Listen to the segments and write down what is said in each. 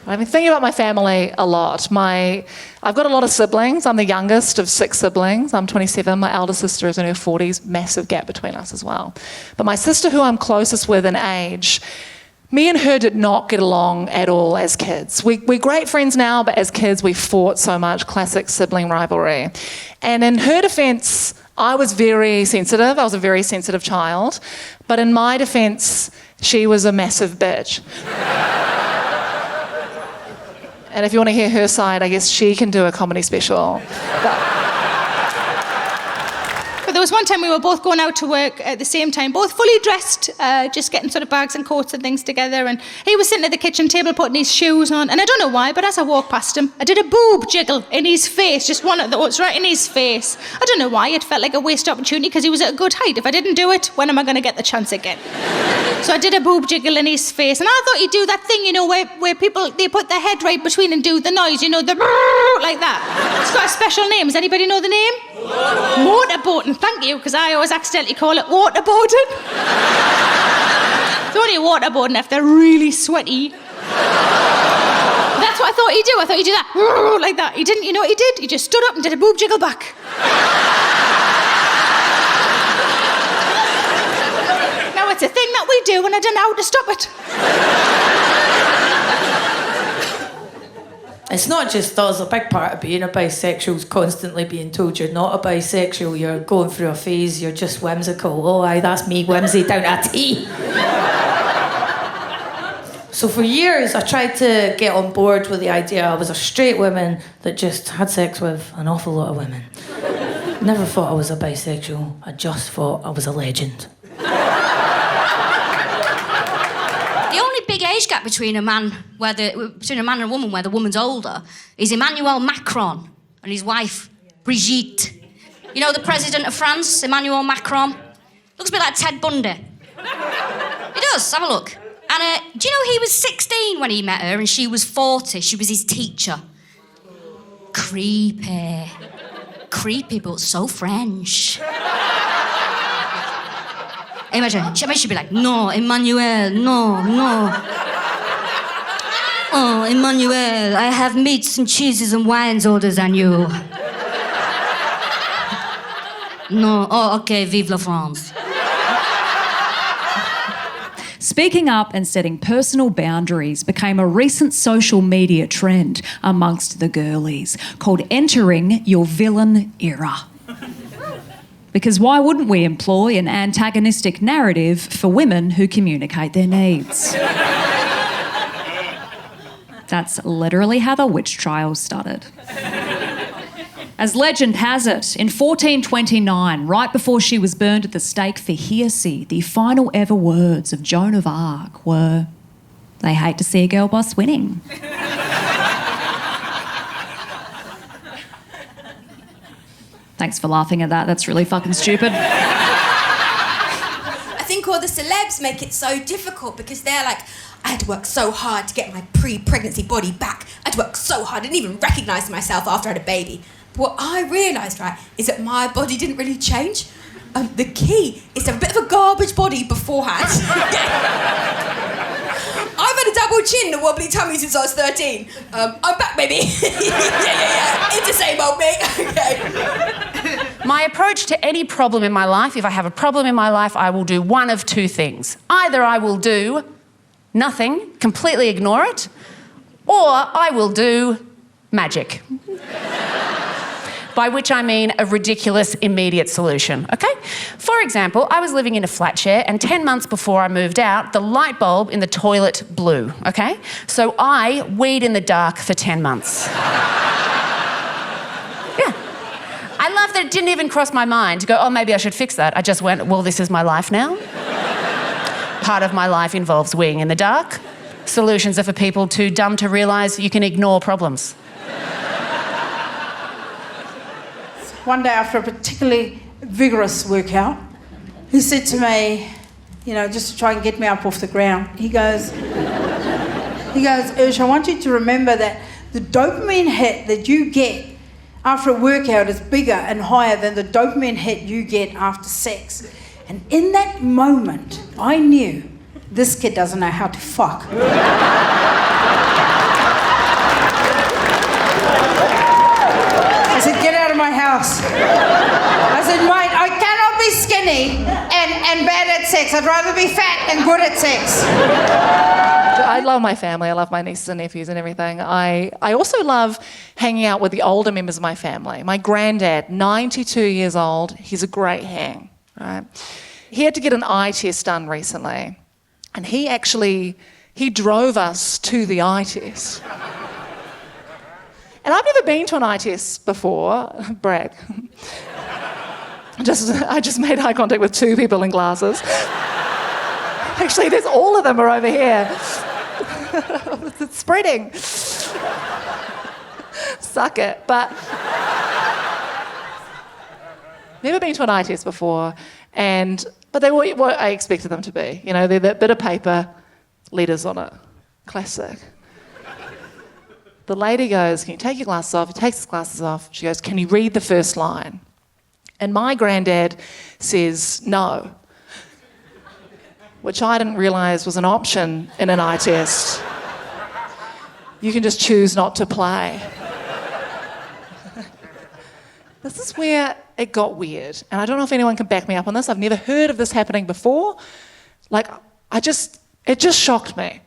I've been thinking about my family a lot. I've got a lot of siblings. I'm the youngest of 6 siblings. I'm 27. My elder sister is in her 40s. Massive gap between us as well. But my sister, who I'm closest with in age, me and her did not get along at all as kids. We're great friends now, but as kids we fought so much. Classic sibling rivalry. And in her defence, I was very sensitive. I was a very sensitive child. But in my defence, she was a massive bitch. And if you want to hear her side, I guess she can do a comedy special. But there was one time we were both going out to work at the same time, both fully dressed, just getting sort of bags and coats and things together, and he was sitting at the kitchen table putting his shoes on, and I don't know why, but as I walked past him, I did a boob jiggle in his face, just one of those, right in his face. I don't know why, it felt like a wasted opportunity because he was at a good height. If I didn't do it, when am I going to get the chance again? So I did a boob jiggle in his face, and I thought he'd do that thing, you know, where people, they put their head right between and do the noise, you know, the like that. It's got a special name. Does anybody know the name? Motorboating. Thank you, because I always accidentally call it waterboarding. It's only waterboarding if they're really sweaty. That's what I thought he'd do. I thought he'd do that, like that. He didn't, you know what he did? He just stood up and did a boob jiggle back. Now it's a thing that we do and I don't know how to stop it. It's not just us. A big part of being a bisexual is constantly being told you're not a bisexual, you're going through a phase, you're just whimsical. Oh, aye, that's me, whimsy down a T. So for years, I tried to get on board with the idea I was a straight woman that just had sex with an awful lot of women. Never thought I was a bisexual. I just thought I was a legend. The only big age gap between a man and a woman where the woman's older is Emmanuel Macron and his wife Brigitte. You know, the president of France, Emmanuel Macron? Looks a bit like Ted Bundy. He does, have a look. And do you know he was 16 when he met her and she was 40? She was his teacher. Creepy. Creepy, but so French. Imagine, she'd be like, no, Emmanuel, no. Oh, Emmanuel, I have meats and cheeses and wines older than you. No, oh, okay, vive la France. Speaking up and setting personal boundaries became a recent social media trend amongst the girlies called entering your villain era. Because why wouldn't we employ an antagonistic narrative for women who communicate their needs? That's literally how the witch trials started. As legend has it, in 1429, right before she was burned at the stake for heresy, the final ever words of Joan of Arc were, "They hate to see a girl boss winning." Thanks for laughing at that. That's really fucking stupid. I think all the celebs make it so difficult because they're like, I had to work so hard to get my pre-pregnancy body back. I had to work so hard. I didn't even recognise myself after I had a baby. But what I realised, right, is that my body didn't really change. The key is to have a bit of a garbage body beforehand. I've had a double chin and a wobbly tummy since I was 13. I'm back, baby. yeah. It's the same old me. Okay. My approach to any problem in my life, if I have a problem in my life, I will do one of two things. Either I will do nothing, completely ignore it, or I will do magic. By which I mean a ridiculous immediate solution, okay? For example, I was living in a flat share and 10 months before I moved out, the light bulb in the toilet blew, okay? So I weed in the dark for 10 months. Yeah. I love that it didn't even cross my mind to go, oh, maybe I should fix that. I just went, well, this is my life now. Part of my life involves weeing in the dark. Solutions are for people too dumb to realise you can ignore problems. One day after a particularly vigorous workout, he said to me, you know, just to try and get me up off the ground, he goes, Ursh, I want you to remember that the dopamine hit that you get after a workout is bigger and higher than the dopamine hit you get after sex. And in that moment, I knew this kid doesn't know how to fuck. class. I said, mate, I cannot be skinny and bad at sex. I'd rather be fat and good at sex. I love my family. I love my nieces and nephews and everything. I also love hanging out with the older members of my family. My granddad, 92 years old, he's a great hang, right? He had to get an eye test done recently, and he drove us to the eye test. And I've never been to an eye test before. Brag. I just made eye contact with 2 people in glasses. Actually, there's all of them are over here. It's spreading. Suck it. But never been to an eye test before, but they were what I expected them to be. You know, they're that bit of paper, letters on it. Classic. The lady goes, "Can you take your glasses off?" He takes his glasses off. She goes, "Can you read the first line?" And my granddad says, "No," which I didn't realise was an option in an eye test. You can just choose not to play. This is where it got weird. And I don't know if anyone can back me up on this. I've never heard of this happening before. It just shocked me.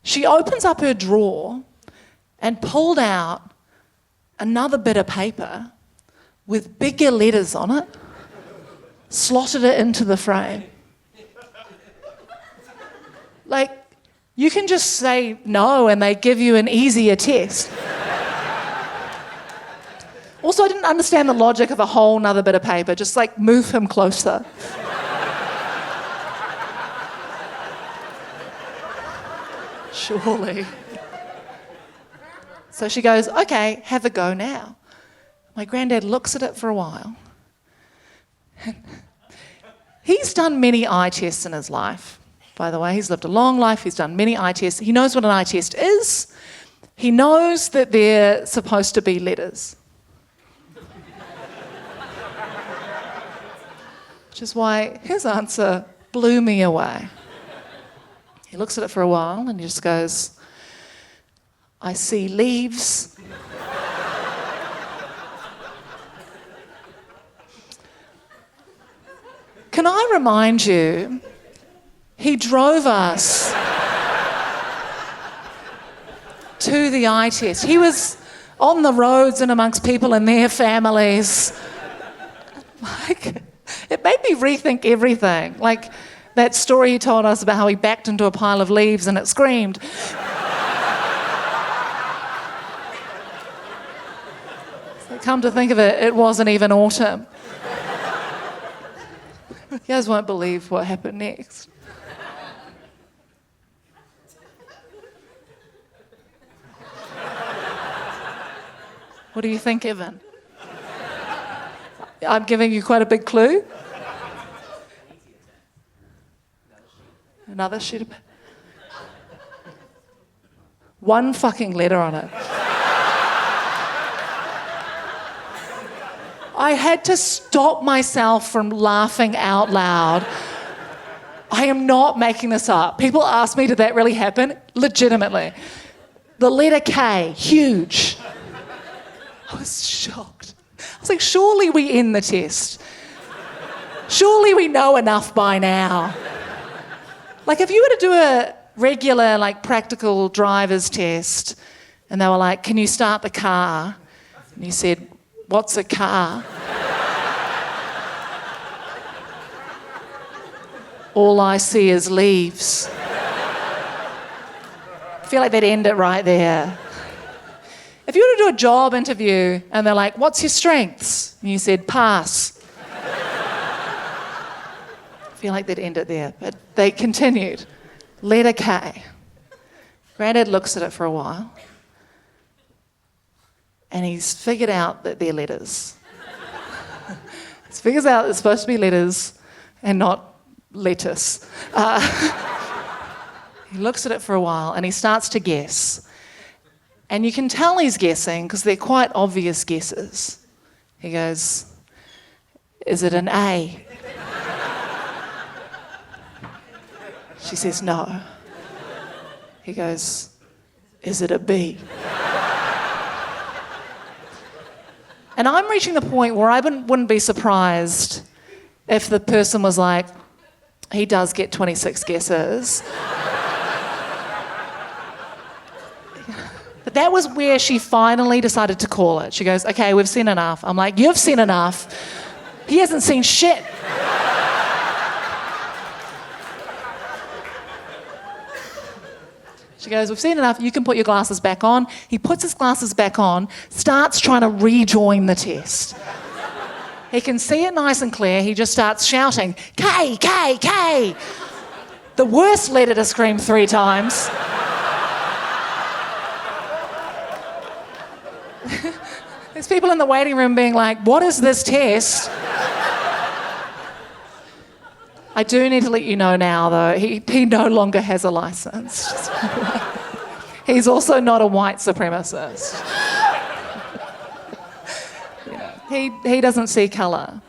She opens up her drawer and pulled out another bit of paper with bigger letters on it, slotted it into the frame. You can just say no and they give you an easier test. Also, I didn't understand the logic of a whole nother bit of paper. Just move him closer. Surely. So she goes, "Okay, have a go now." My granddad looks at it for a while. He's done many eye tests in his life, by the way. He's lived a long life. He's done many eye tests. He knows what an eye test is. He knows that they're supposed to be letters. Which is why his answer blew me away. He looks at it for a while and he just goes, "I see leaves." Can I remind you, he drove us to the eye test. He was on the roads and amongst people and their families. It made me rethink everything. That story he told us about how he backed into a pile of leaves and it screamed. So come to think of it, it wasn't even autumn. You guys won't believe what happened next. What do you think, Evan? I'm giving you quite a big clue. Another sheet of paper. One fucking letter on it. I had to stop myself from laughing out loud. I am not making this up. People ask me, did that really happen? Legitimately. The letter K, huge. I was shocked. I was like, surely we end the test. Surely we know enough by now. If you were to do a regular, practical driver's test, and they were like, "Can you start the car?" And you said, "What's a car?" "All I see is leaves." I feel like they'd end it right there. If you were to do a job interview and they're like, "What's your strengths?" and you said, "Pass." I feel like they'd end it there, but they continued. Letter K. Granddad looks at it for a while and he's figured out that they're letters. He figures out it's supposed to be letters and not lettuce. He looks at it for a while and he starts to guess. And you can tell he's guessing because they're quite obvious guesses. He goes, "Is it an A?" She says, "No." He goes, "Is it a B?" And I'm reaching the point where I wouldn't be surprised if the person was like, he does get 26 guesses. But that was where she finally decided to call it. She goes, okay, we've seen enough. I'm like, you've seen enough. He hasn't seen shit. She goes, we've seen enough, you can put your glasses back on. He puts his glasses back on, starts trying to rejoin the test. He can see it nice and clear, he just starts shouting, K, K, K. The worst letter to scream 3 times. There's people in the waiting room being like, what is this test? I do need to let you know now, though, he no longer has a license. He's also not a white supremacist. He doesn't see colour.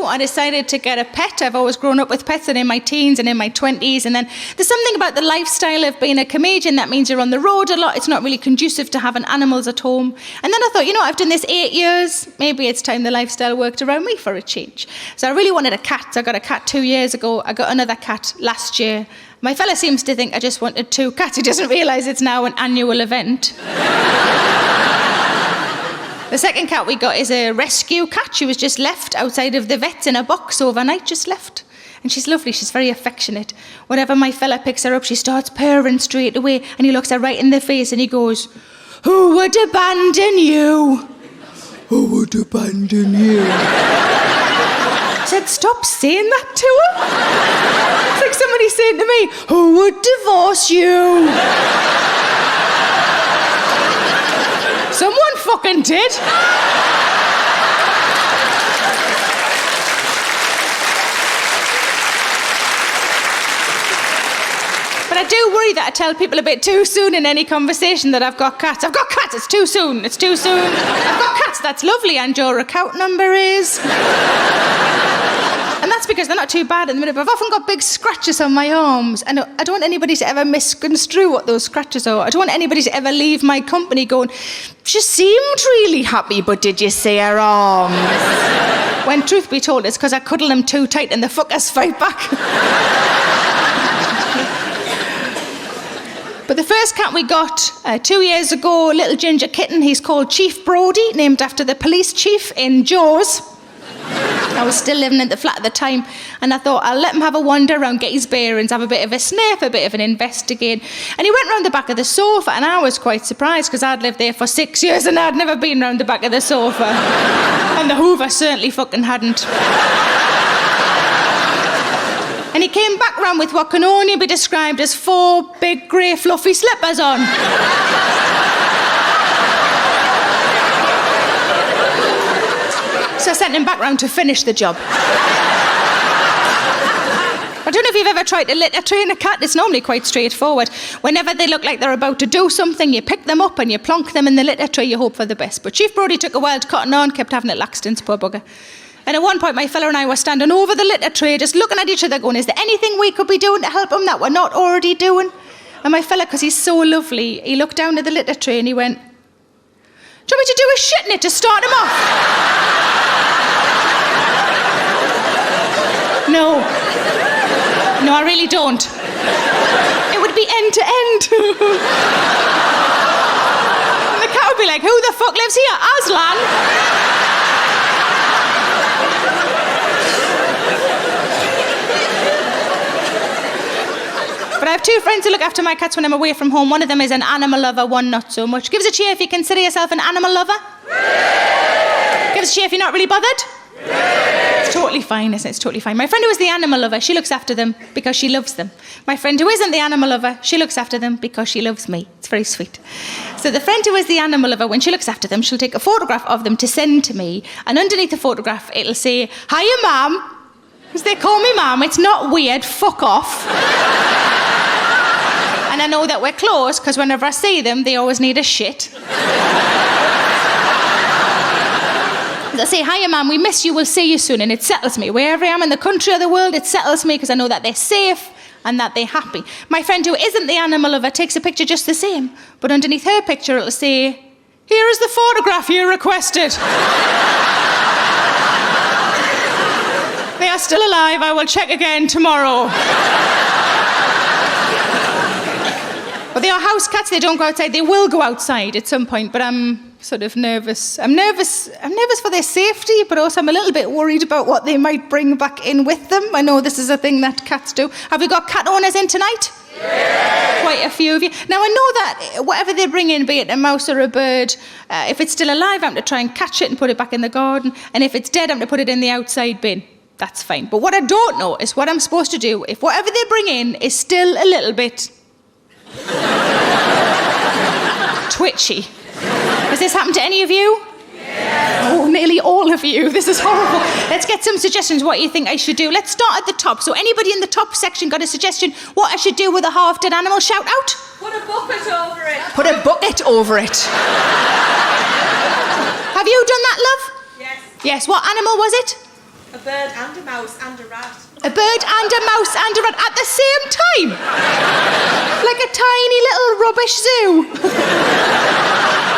I decided to get a pet. I've always grown up with pets, and in my teens and in my 20s. And then there's something about the lifestyle of being a comedian that means you're on the road a lot. It's not really conducive to having animals at home. And then I thought, I've done this 8 years. Maybe it's time the lifestyle worked around me for a change. So I really wanted a cat. I got a cat 2 years ago. I got another cat last year. My fella seems to think I just wanted 2 cats. He doesn't realise it's now an annual event. The second cat we got is a rescue cat. She was just left outside of the vet in a box overnight, just left. And she's lovely, she's very affectionate. Whenever my fella picks her up, she starts purring straight away, and he looks her right in the face and he goes, who would abandon you? Who would abandon you? I said, stop saying that to her. It's like somebody saying to me, who would divorce you? Someone fucking did. But I do worry that I tell people a bit too soon in any conversation that I've got cats. I've got cats, it's too soon, it's too soon. I've got cats, that's lovely, and your account number is... And that's because they're not too bad in the minute, but I've often got big scratches on my arms, and I don't want anybody to ever misconstrue what those scratches are. I don't want anybody to ever leave my company going, she seemed really happy, but did you see her arms? When truth be told, it's because I cuddle them too tight and the fuckers fight back. But the first cat we got 2 years ago, a little ginger kitten, he's called Chief Brody, named after the police chief in Jaws. I was still living at the flat at the time, and I thought I'll let him have a wander around, get his bearings, have a bit of a sniff, a bit of an investigate. And he went round the back of the sofa, and I was quite surprised because I'd lived there for 6 years and I'd never been round the back of the sofa. And the Hoover certainly fucking hadn't. And he came back round with what can only be described as 4 big grey fluffy slippers on. So I sent him back round to finish the job. I don't know if you've ever tried to litter train a cat. It's normally quite straightforward. Whenever they look like they're about to do something, you pick them up and you plonk them in the litter tray, you hope for the best. But Chief Brody took a while to cotton on, kept having it laxed, poor bugger. And at one point, my fella and I were standing over the litter tray, just looking at each other going, is there anything we could be doing to help him that we're not already doing? And my fella, because he's so lovely, he looked down at the litter tray and he went, do you want me to do a shit in it to start him off? No, I really don't. It would be end to end. And the cat would be like, who the fuck lives here? Aslan? But I have 2 friends who look after my cats when I'm away from home. One of them is an animal lover, one not so much. Give us a cheer if you consider yourself an animal lover. Give us a cheer if you're not really bothered. It's totally fine, isn't it? It's totally fine. My friend who is the animal lover, she looks after them because she loves them. My friend who isn't the animal lover, she looks after them because she loves me. It's very sweet. So the friend who is the animal lover, when she looks after them, she'll take a photograph of them to send to me, and underneath the photograph, it'll say, hiya, ma'am. Because they call me ma'am. It's not weird. Fuck off. And I know that we're close because whenever I see them, they always need a shit. I say, hiya, ma'am, we miss you, we'll see you soon. And it settles me. Wherever I am in the country or the world, it settles me because I know that they're safe and that they're happy. My friend who isn't the animal lover takes a picture just the same, but underneath her picture it'll say, "Here is the photograph you requested." They are still alive. I will check again tomorrow. But they are house cats. They don't go outside. They will go outside at some point, but I'm sort of nervous. I'm nervous for their safety, but also I'm a little bit worried about what they might bring back in with them. I know this is a thing that cats do. Have we got cat owners in tonight? Yeah. Quite a few of you. Now, I know that whatever they bring in, be it a mouse or a bird, if it's still alive, I'm to try and catch it and put it back in the garden. And if it's dead, I'm to put it in the outside bin. That's fine. But what I don't know is what I'm supposed to do if whatever they bring in is still a little bit twitchy. Has this happened to any of you? Yeah. Oh, nearly all of you. This is horrible. Let's get some suggestions what you think I should do. Let's start at the top. So anybody in the top section got a suggestion what I should do with a half-dead animal? Shout out. Put a bucket over it. Put a bucket over it. Have you done that, love? Yes. Yes. What animal was it? A bird and a mouse and a rat. A bird and a mouse and a rat at the same time? Like a tiny little rubbish zoo.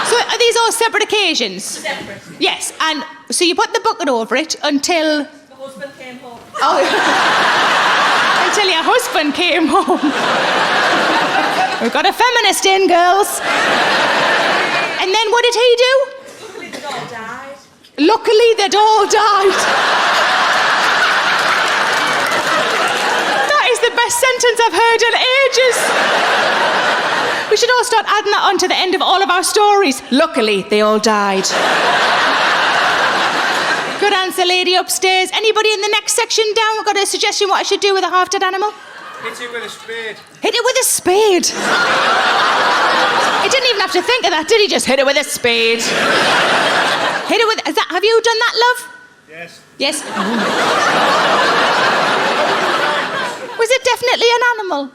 So are these all separate occasions? Separate. Yes, and so you put the bucket over it until... The husband came home. Oh. Until your husband came home. We've got a feminist in, girls. And then what did he do? Luckily they'd all died. Luckily they'd all died. That is the best sentence I've heard in ages. We should all start adding that on to the end of all of our stories. Luckily, they all died. Good answer, lady upstairs. Anybody in the next section down got a suggestion what I should do with a half-dead animal? Hit it with a spade. Hit it with a spade. He didn't even have to think of that, did he? Just hit it with a spade. Hit it with... have you done that, love? Yes. Yes. Was it definitely an animal?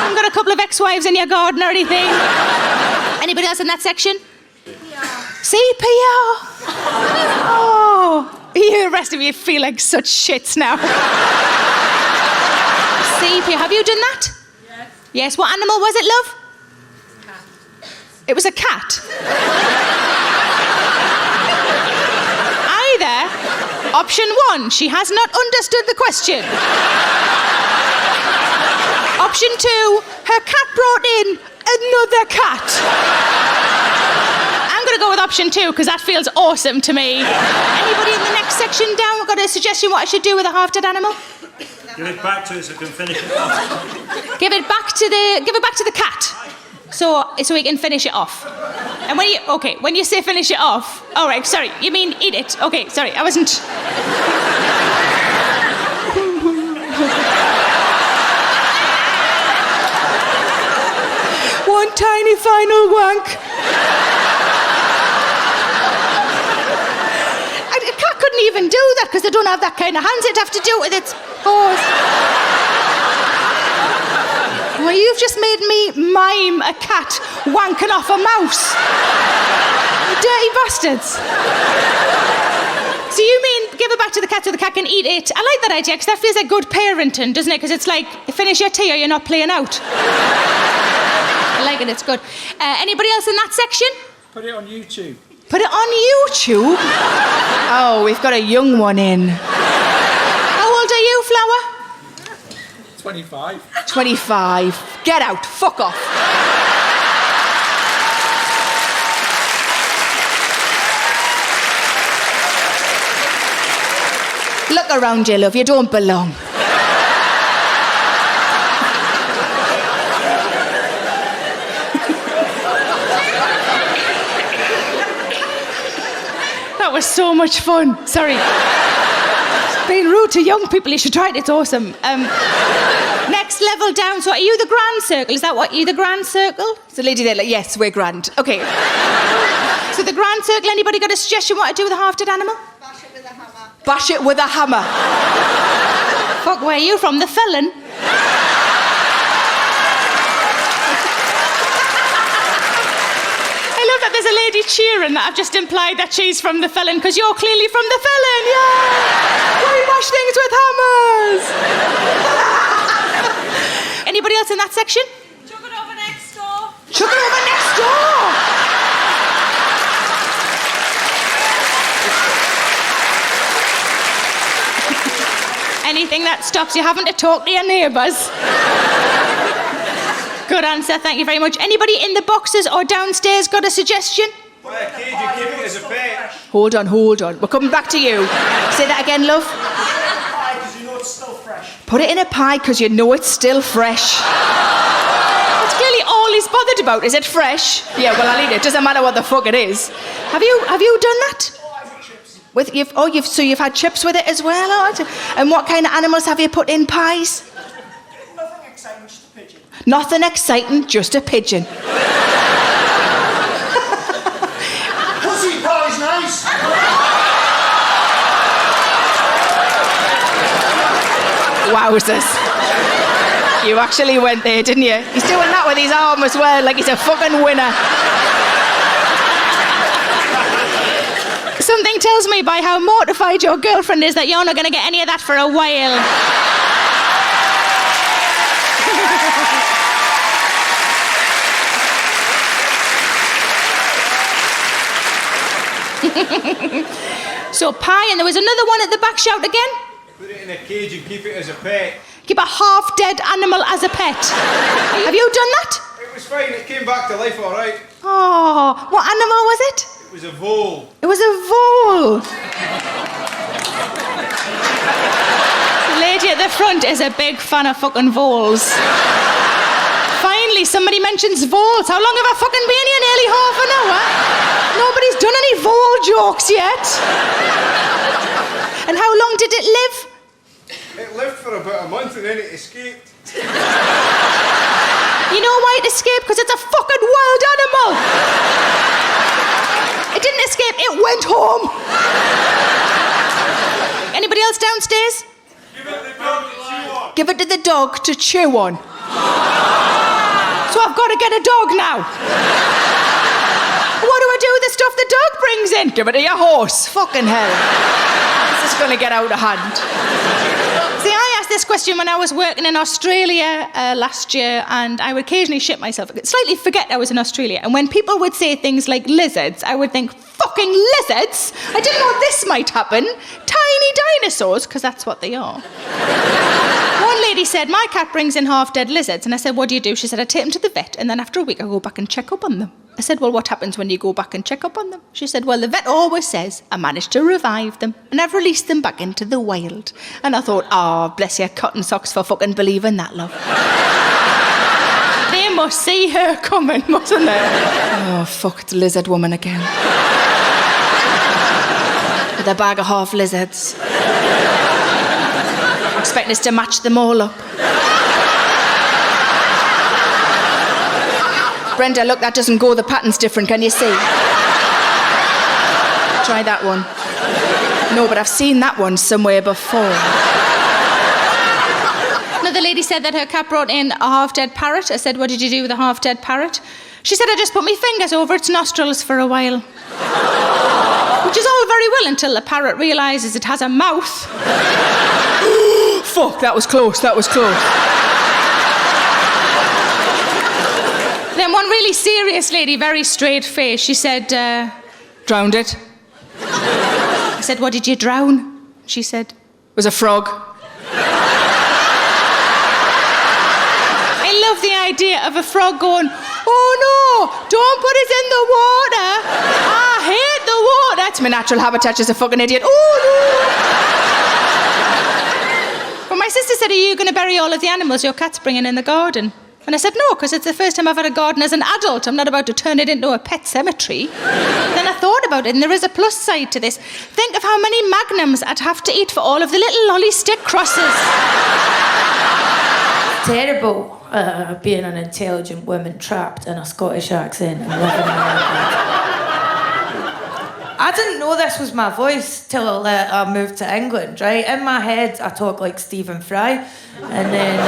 Haven't got a couple of ex-wives in your garden or anything? Anybody else in that section? CPR. Oh, you, the rest of you feel like such shits now. CPR. Have you done that? Yes. Yes. What animal was it, love? Cat. It was a cat. Either option one, she has not understood the question. Option two, her cat brought in another cat. I'm going to go with option two because that feels awesome to me. Anybody in the next section down got a suggestion what I should do with a half-dead animal? Give it back to it so we can finish it off. Give it back to the cat. So we can finish it off. And when you say finish it off, all right, sorry, you mean eat it. Okay, sorry, I wasn't. One tiny final wank. A cat couldn't even do that because they don't have that kind of hands. It'd have to do it with its paws. Well, you've just made me mime a cat wanking off a mouse. You dirty bastards. So you mean give it back to the cat so the cat can eat it? I like that idea because that feels like good parenting, doesn't it? Because it's like, finish your tea or you're not playing out. I like it, it's good. Anybody else in that section? Put it on YouTube. Put it on YouTube? Oh, we've got a young one in. How old are you, Flower? 25. 25. Get out. Fuck off. Look around you, love. You don't belong. That was so much fun. Sorry. Being rude to young people, you should try it. It's awesome. Next level down. So are you the grand circle? Is that what you the grand circle? It's the lady there like, yes, we're grand. Okay. So the grand circle, anybody got a suggestion what to do with a half-dead animal? Bash it with a hammer. Bash it with a hammer. Fuck, where are you from? The Felon? I love that there's a lady cheering that I've just implied that she's from The Felon because you're clearly from The Felon, yeah! We bash things with hammers! else in that section? Chuck it over next door. Chuck it over next door! Anything that stops you having to talk to your neighbours. Good answer, thank you very much. Anybody in the boxes or downstairs got a suggestion? Why a cage, you keep it as a pet. Hold on. We're coming back to you. Say that again, love. Pie, because you know it's still fresh. Put it in a pie because you know it's still fresh. That's clearly all he's bothered about. Is it fresh? Yeah, well, I'll eat it. Doesn't matter what the fuck it is. Have you done that? So you've had chips with it as well? And what kind of animals have you put in pies? Nothing exciting, just a pigeon. Nothing exciting, just a pigeon. Pussy pie's nice. Wowzers. You actually went there, didn't you? He's doing that with his arm as well, like he's a fucking winner. Something tells me by how mortified your girlfriend is that you're not going to get any of that for a while. So pie, and there was another one at the back. Shout again. Put it in a cage and keep it as a pet. Keep a half-dead animal as a pet. Have you done that? It was fine, it came back to life all right. Oh, what animal was it? It was a vole. It was a vole. The lady at the front is a big fan of fucking voles. Finally, somebody mentions voles. How long have I fucking been here? Nearly half an hour. Nobody's done any vole jokes yet. And how long did it live? It lived for about a month and then it escaped. You know why it escaped? Because it's a fucking wild animal. It didn't escape, it went home. Anybody else downstairs? Give it to the dog to chew on. Give it to the dog to chew on. So I've got to get a dog now. What do I do with the stuff the dog brings in? Give it to your horse. Fucking hell. This is going to get out of hand. See, I asked this question when I was working in Australia last year, and I would occasionally shit myself. I'd slightly forget I was in Australia. And when people would say things like lizards, I would think, fucking lizards? I didn't know this might happen. Tiny dinosaurs, because that's what they are. One lady said, my cat brings in half-dead lizards. And I said, what do you do? She said, I take them to the vet, and then after a week, I go back and check up on them. I said, well, what happens when you go back and check up on them? She said, well, the vet always says, I managed to revive them, and I've released them back into the wild. And I thought, oh, bless your cotton socks for fucking believing that, love. They must see her coming, mustn't they? Oh, fuck, it's lizard woman again. With a bag of half lizards. Expecting us to match them all up. Brenda, look, that doesn't go. The pattern's different. Can you see? Try that one. No, but I've seen that one somewhere before. Another lady said that her cat brought in a half-dead parrot. I said, what did you do with a half-dead parrot? She said, I just put my fingers over its nostrils for a while. Which is all very well until the parrot realises it has a mouth. Fuck, that was close, that was close. Then one really serious lady, very straight face, she said, drowned it. I said, what did you drown? She said, it was a frog. I love the idea of a frog going, oh no, don't put us in the water. I hate the water. That's my natural habitat, just a fucking idiot. Oh no. But my sister said, are you going to bury all of the animals your cat's bringing in the garden? And I said, no, because it's the first time I've had a garden as an adult. I'm not about to turn it into a pet cemetery. Then I thought about it, and there is a plus side to this. Think of how many magnums I'd have to eat for all of the little lolly stick crosses. Terrible being an intelligent woman trapped in a Scottish accent and living in America. I didn't know this was my voice till I moved to England, right? In my head, I talk like Stephen Fry, and then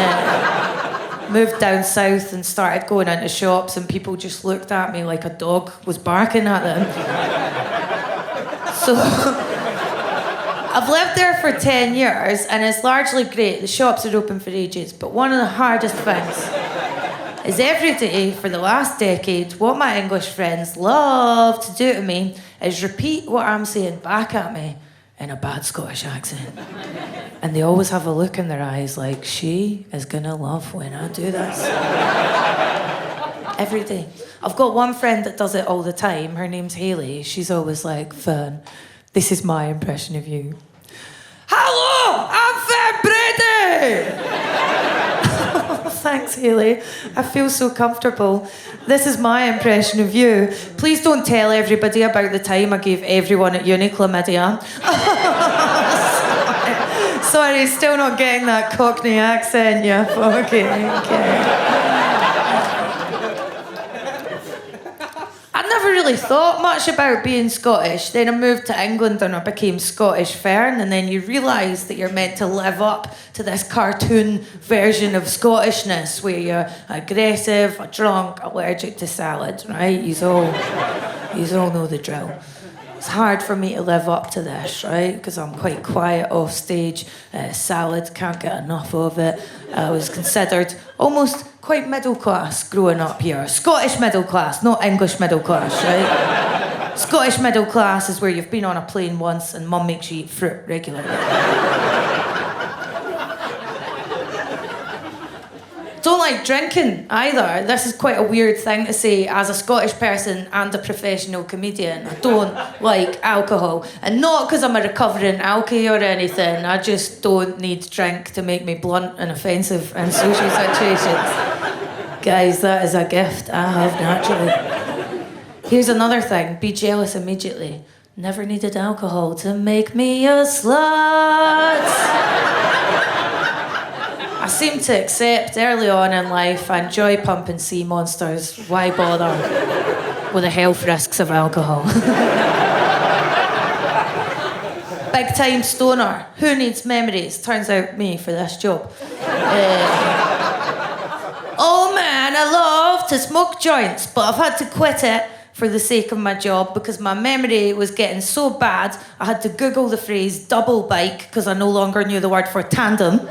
moved down south and started going into shops, and people just looked at me like a dog was barking at them. So I've lived there for 10 years, and it's largely great. The shops are open for ages, but one of the hardest things is every day for the last decade, what my English friends love to do to me is repeat what I'm saying back at me in a bad Scottish accent. And they always have a look in their eyes like, she is gonna love when I do this. Every day. I've got one friend that does it all the time. Her name's Hayley. She's always like, Fern, this is my impression of you. Hello, I'm Fern Brady! Thanks, Hayley. I feel so comfortable. This is my impression of you. Please don't tell everybody about the time I gave everyone at uni chlamydia. Sorry, still not getting that Cockney accent, you okay. I never really thought much about being Scottish. Then I moved to England and I became Scottish Fern, and then you realise that you're meant to live up to this cartoon version of Scottishness where you're aggressive, drunk, allergic to salad, right? Yous all know the drill. It's hard for me to live up to this, right? Because I'm quite quiet off stage. Salad, can't get enough of it. I was considered almost quite middle class growing up here. Scottish middle class, not English middle class, right? Scottish middle class is where you've been on a plane once and mum makes you eat fruit regularly. Don't like drinking either. This is quite a weird thing to say as a Scottish person and a professional comedian. I don't like alcohol. And not because I'm a recovering alkie or anything. I just don't need drink to make me blunt and offensive in social situations. Guys, that is a gift I have naturally. Here's another thing. Be jealous immediately. Never needed alcohol to make me a slut. I seem to accept early on in life I enjoy pumping sea monsters. Why bother with the health risks of alcohol? Big time stoner. Who needs memories? Turns out me for this job. Oh man, I love to smoke joints, but I've had to quit it for the sake of my job because my memory was getting so bad I had to Google the phrase double bike because I no longer knew the word for tandem.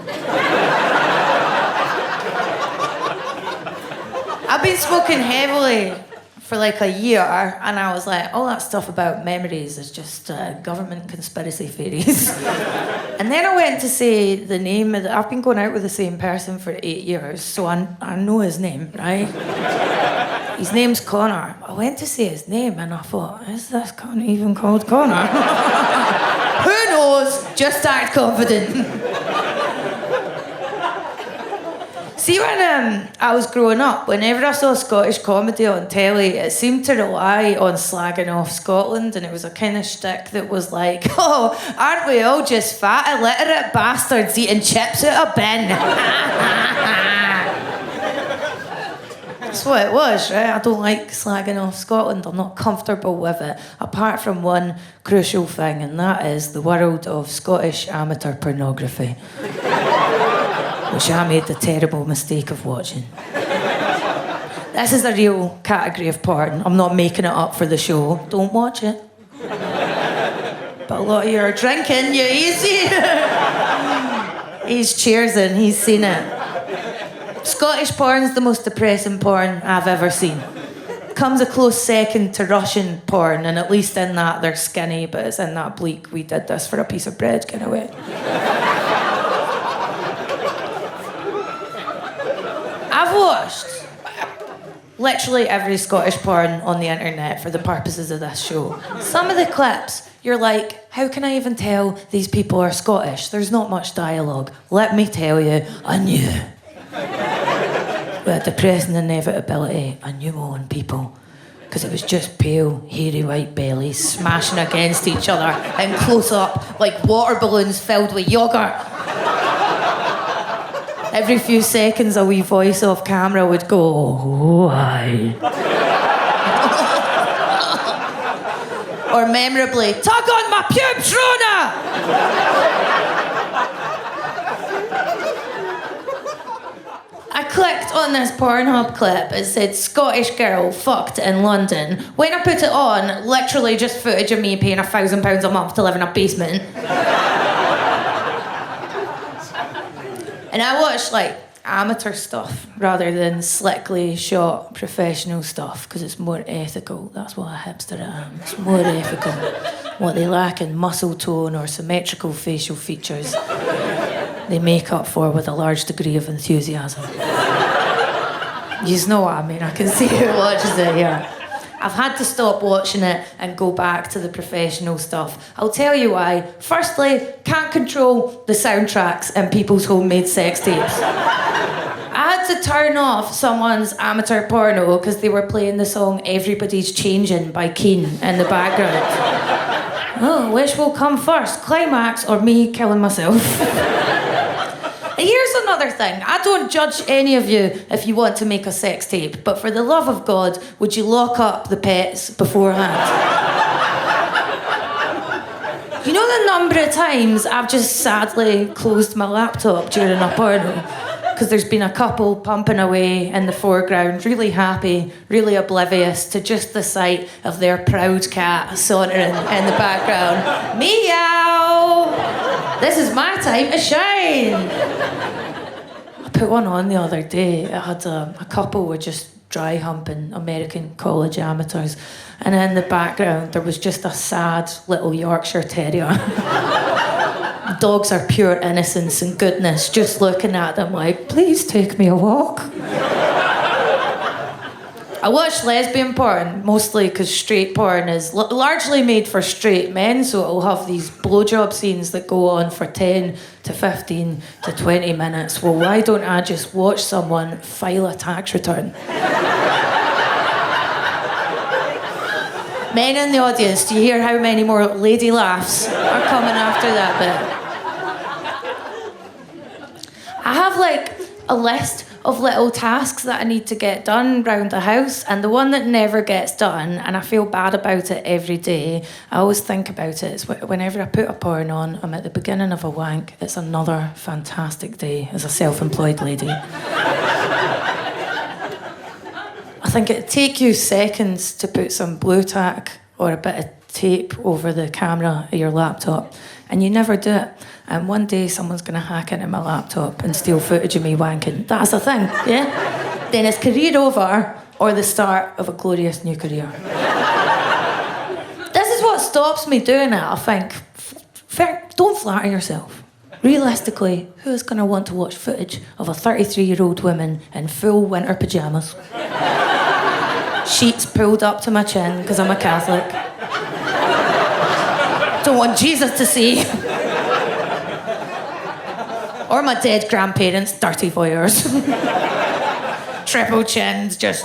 I've been smoking heavily for like a year, and I was like, all that stuff about memories is just government conspiracy theories. And then I went to say the name. I've been going out with the same person for 8 years, so I know his name, right? His name's Connor. I went to say his name, and I thought, is this cunt even called Connor? Who knows? Just act confident. See, when I was growing up, whenever I saw Scottish comedy on telly, it seemed to rely on slagging off Scotland, and it was a kind of shtick that was like, oh, aren't we all just fat, illiterate bastards eating chips out of a bin? That's what it was, right? I don't like slagging off Scotland. I'm not comfortable with it, apart from one crucial thing, and that is the world of Scottish amateur pornography. Which I made the terrible mistake of watching. This is a real category of porn. I'm not making it up for the show. Don't watch it. But a lot of you are drinking. Yeah, he's cheersing. He's seen it. Scottish porn's the most depressing porn I've ever seen. Comes a close second to Russian porn, and at least in that they're skinny, but it's in that bleak, we did this for a piece of bread kind of way. I've watched literally every Scottish porn on the internet for the purposes of this show. Some of the clips, you're like, how can I even tell these people are Scottish? There's not much dialogue. Let me tell you, I knew. With a depressing inevitability, I knew my own people. Because it was just pale, hairy white bellies smashing against each other in close up like water balloons filled with yoghurt. Every few seconds, a wee voice off camera would go, oh, aye. Or memorably, tug on my pubes, Rona! I clicked on this Pornhub clip. It said, Scottish girl fucked in London. When I put it on, literally just footage of me paying £1,000 a month to live in a basement. And I watched like amateur stuff rather than slickly shot professional stuff because it's more ethical. That's what a hipster am. It's more ethical. What they lack in muscle tone or symmetrical facial features, they make up for with a large degree of enthusiasm. You know what I mean? I can see who watches it here. I've had to stop watching it and go back to the professional stuff. I'll tell you why. Firstly, can't control the soundtracks in people's homemade sex tapes. I had to turn off someone's amateur porno because they were playing the song Everybody's Changing by Keane in the background. Oh, which will come first, climax or me killing myself? Here's another thing. I don't judge any of you if you want to make a sex tape, but for the love of God, would you lock up the pets beforehand? You know the number of times I've just sadly closed my laptop during a porno? Because there's been a couple pumping away in the foreground, really happy, really oblivious to just the sight of their proud cat sauntering in the background. Meow! This is my time to shine! I put one on the other day. It had a couple were just dry humping American college amateurs, and in the background there was just a sad little Yorkshire Terrier. Dogs are pure innocence and goodness, just looking at them like, please take me a walk. I watch lesbian porn, mostly because straight porn is largely made for straight men, so it'll have these blowjob scenes that go on for 10 to 15 to 20 minutes. Well, why don't I just watch someone file a tax return? Men in the audience, do you hear how many more lady laughs are coming after that bit? I have like a list of little tasks that I need to get done round the house, and the one that never gets done, and I feel bad about it every day, I always think about it, is whenever I put a porn on, I'm at the beginning of a wank. It's another fantastic day as a self-employed lady. I think it'd take you seconds to put some blue tack or a bit of tape over the camera of your laptop, and you never do it. And one day someone's going to hack into my laptop and steal footage of me wanking. That's a thing, yeah? Then it's career over or the start of a glorious new career. This is what stops me doing it, I think. Don't flatter yourself. Realistically, who is going to want to watch footage of a 33-year-old woman in full winter pyjamas? Sheets pulled up to my chin because I'm a Catholic. Don't want Jesus to see. Or my dead grandparents, dirty voyeurs. Triple chins, just...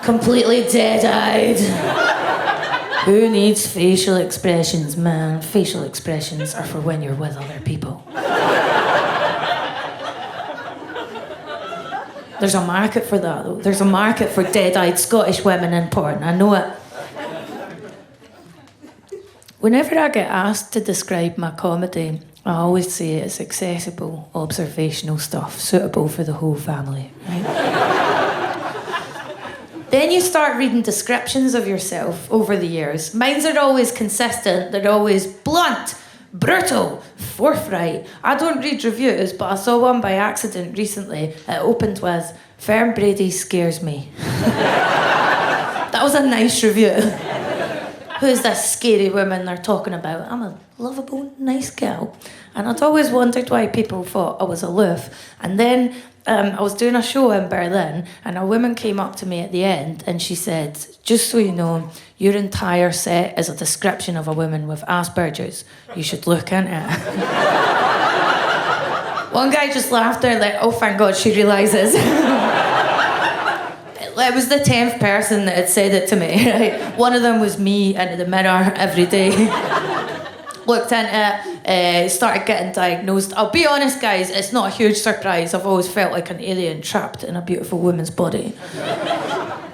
completely dead-eyed. Who needs facial expressions, man? Facial expressions are for when you're with other people. There's a market for that, though. There's a market for dead-eyed Scottish women in porn. I know it. Whenever I get asked to describe my comedy, I always say it's accessible, observational stuff, suitable for the whole family, right? Then you start reading descriptions of yourself over the years. Mine are always consistent. They're always blunt, brutal, forthright. I don't read reviews, but I saw one by accident recently. It opened with, Fern Brady scares me. That was a nice review. Who's this scary woman they're talking about? I'm a lovable, nice girl. And I'd always wondered why people thought I was aloof. And then I was doing a show in Berlin, and a woman came up to me at the end, and she said, just so you know, your entire set is a description of a woman with Asperger's. You should look into it. One guy just laughed there like, oh, thank God she realises. It was the 10th person that had said it to me, right? One of them was me into the mirror every day. Looked into it, started getting diagnosed. I'll be honest, guys, it's not a huge surprise. I've always felt like an alien trapped in a beautiful woman's body.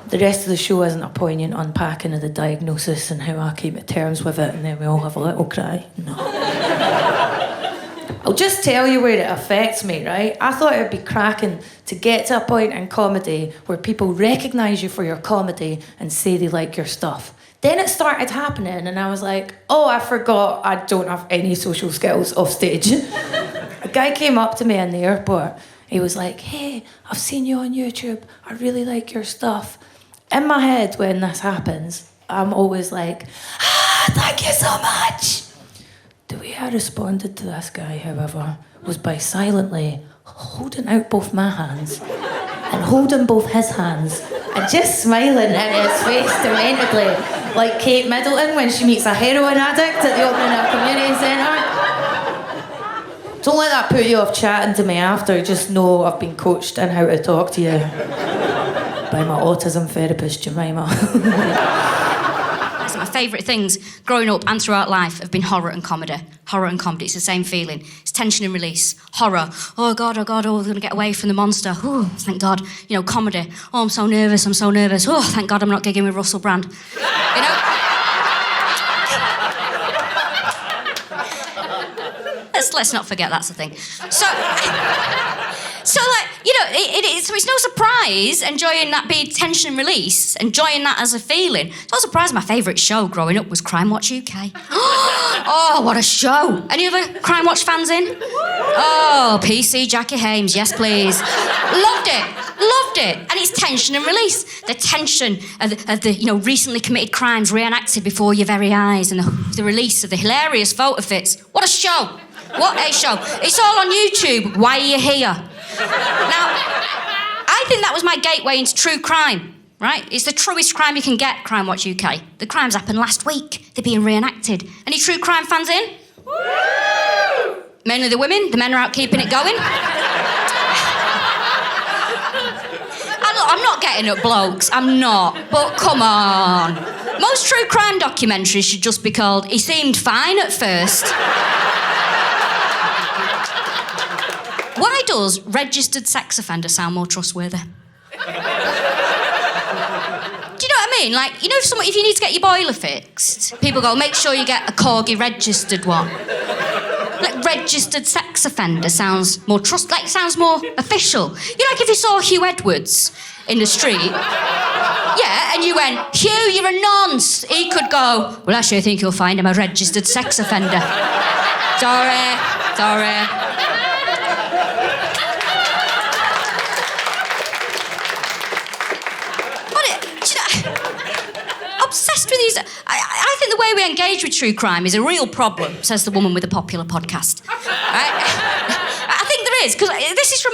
The rest of the show isn't a poignant unpacking of the diagnosis and how I came to terms with it, and then we all have a little cry. No. I'll just tell you where it affects me, right? I thought it would be cracking to get to a point in comedy where people recognise you for your comedy and say they like your stuff. Then it started happening, and I was like, oh, I forgot I don't have any social skills off stage. A guy came up to me in the airport. He was like, hey, I've seen you on YouTube. I really like your stuff. In my head, when this happens, I'm always like, thank you so much. The way I responded to this guy, however, was by silently holding out both my hands and holding both his hands and just smiling in his face dementedly, like Kate Middleton when she meets a heroin addict at the opening of a community centre. Don't let that put you off chatting to me after. Just know I've been coached in how to talk to you by my autism therapist, Jemima. My favourite things growing up and throughout life have been horror and comedy. Horror and comedy, it's the same feeling. It's tension and release. Horror, oh God, we're going to get away from the monster. Oh, thank God. You know, comedy, oh, I'm so nervous. Oh, thank God I'm not gigging with Russell Brand. You know? Let's not forget that's the thing. So like, you know, so it's no surprise enjoying that being tension and release, enjoying that as a feeling. It's no surprise my favourite show growing up was Crime Watch UK. Oh, what a show. Any other Crime Watch fans in? Oh, PC Jackie Hames, yes please. Loved it. And it's tension and release. The tension of the you know, recently committed crimes reenacted before your very eyes, and the release of the hilarious photo fits. What a show. What a show. It's all on YouTube. Why are you here? Now, I think that was my gateway into true crime, right? It's the truest crime you can get, Crime Watch UK. The crimes happened last week. They're being reenacted. Any true crime fans in? Woo! Mainly the women. The men are out keeping it going. And look, I'm not getting at blokes. I'm not. But come on. Most true crime documentaries should just be called He Seemed Fine at First. Why does registered sex offender sound more trustworthy? Do you know what I mean? Like, you know, if you need to get your boiler fixed, people go, make sure you get a corgi registered one. Like, registered sex offender sounds more sounds more official. You know, like if you saw Hugh Edwards in the street, yeah, and you went, Hugh, you're a nonce. He could go, well, actually, I think you'll find him a registered sex offender. Sorry. Obsessed with these. I think the way we engage with true crime is a real problem, says the woman with the popular podcast. Right? I think there is, because this is from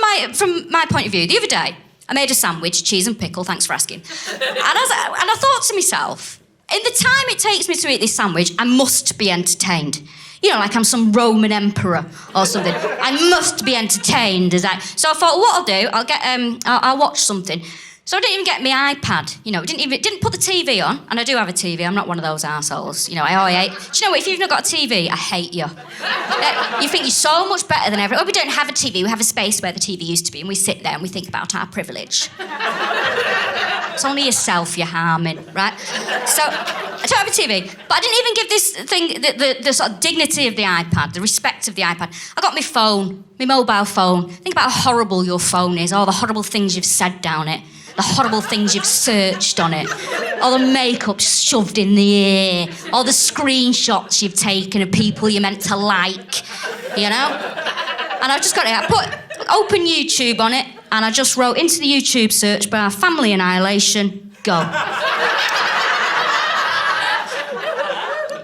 my point of view. The other day, I made a sandwich, cheese and pickle, thanks for asking. And I thought to myself, in the time it takes me to eat this sandwich, I must be entertained. You know, like I'm some Roman emperor or something. I must be entertained. So I thought, what I'll do, I'll watch something. So I didn't even get my iPad, you know, didn't put the TV on, and I do have a TV, I'm not one of those arseholes, you know, I hate, do you know what, if you've not got a TV, I hate you. You think you're so much better than everyone. Oh, we don't have a TV, we have a space where the TV used to be, and we sit there and we think about our privilege. It's only yourself you're harming, right? So, I don't have a TV, but I didn't even give this thing the sort of dignity of the iPad, the respect of the iPad. I got my phone, my mobile phone. Think about how horrible your phone is, all the horrible things you've said down it. The horrible things you've searched on it, all the makeup shoved in the ear, all the screenshots you've taken of people you're meant to like, you know? And I've just got it, I open YouTube on it, and I just wrote into the YouTube search bar, family annihilation, go.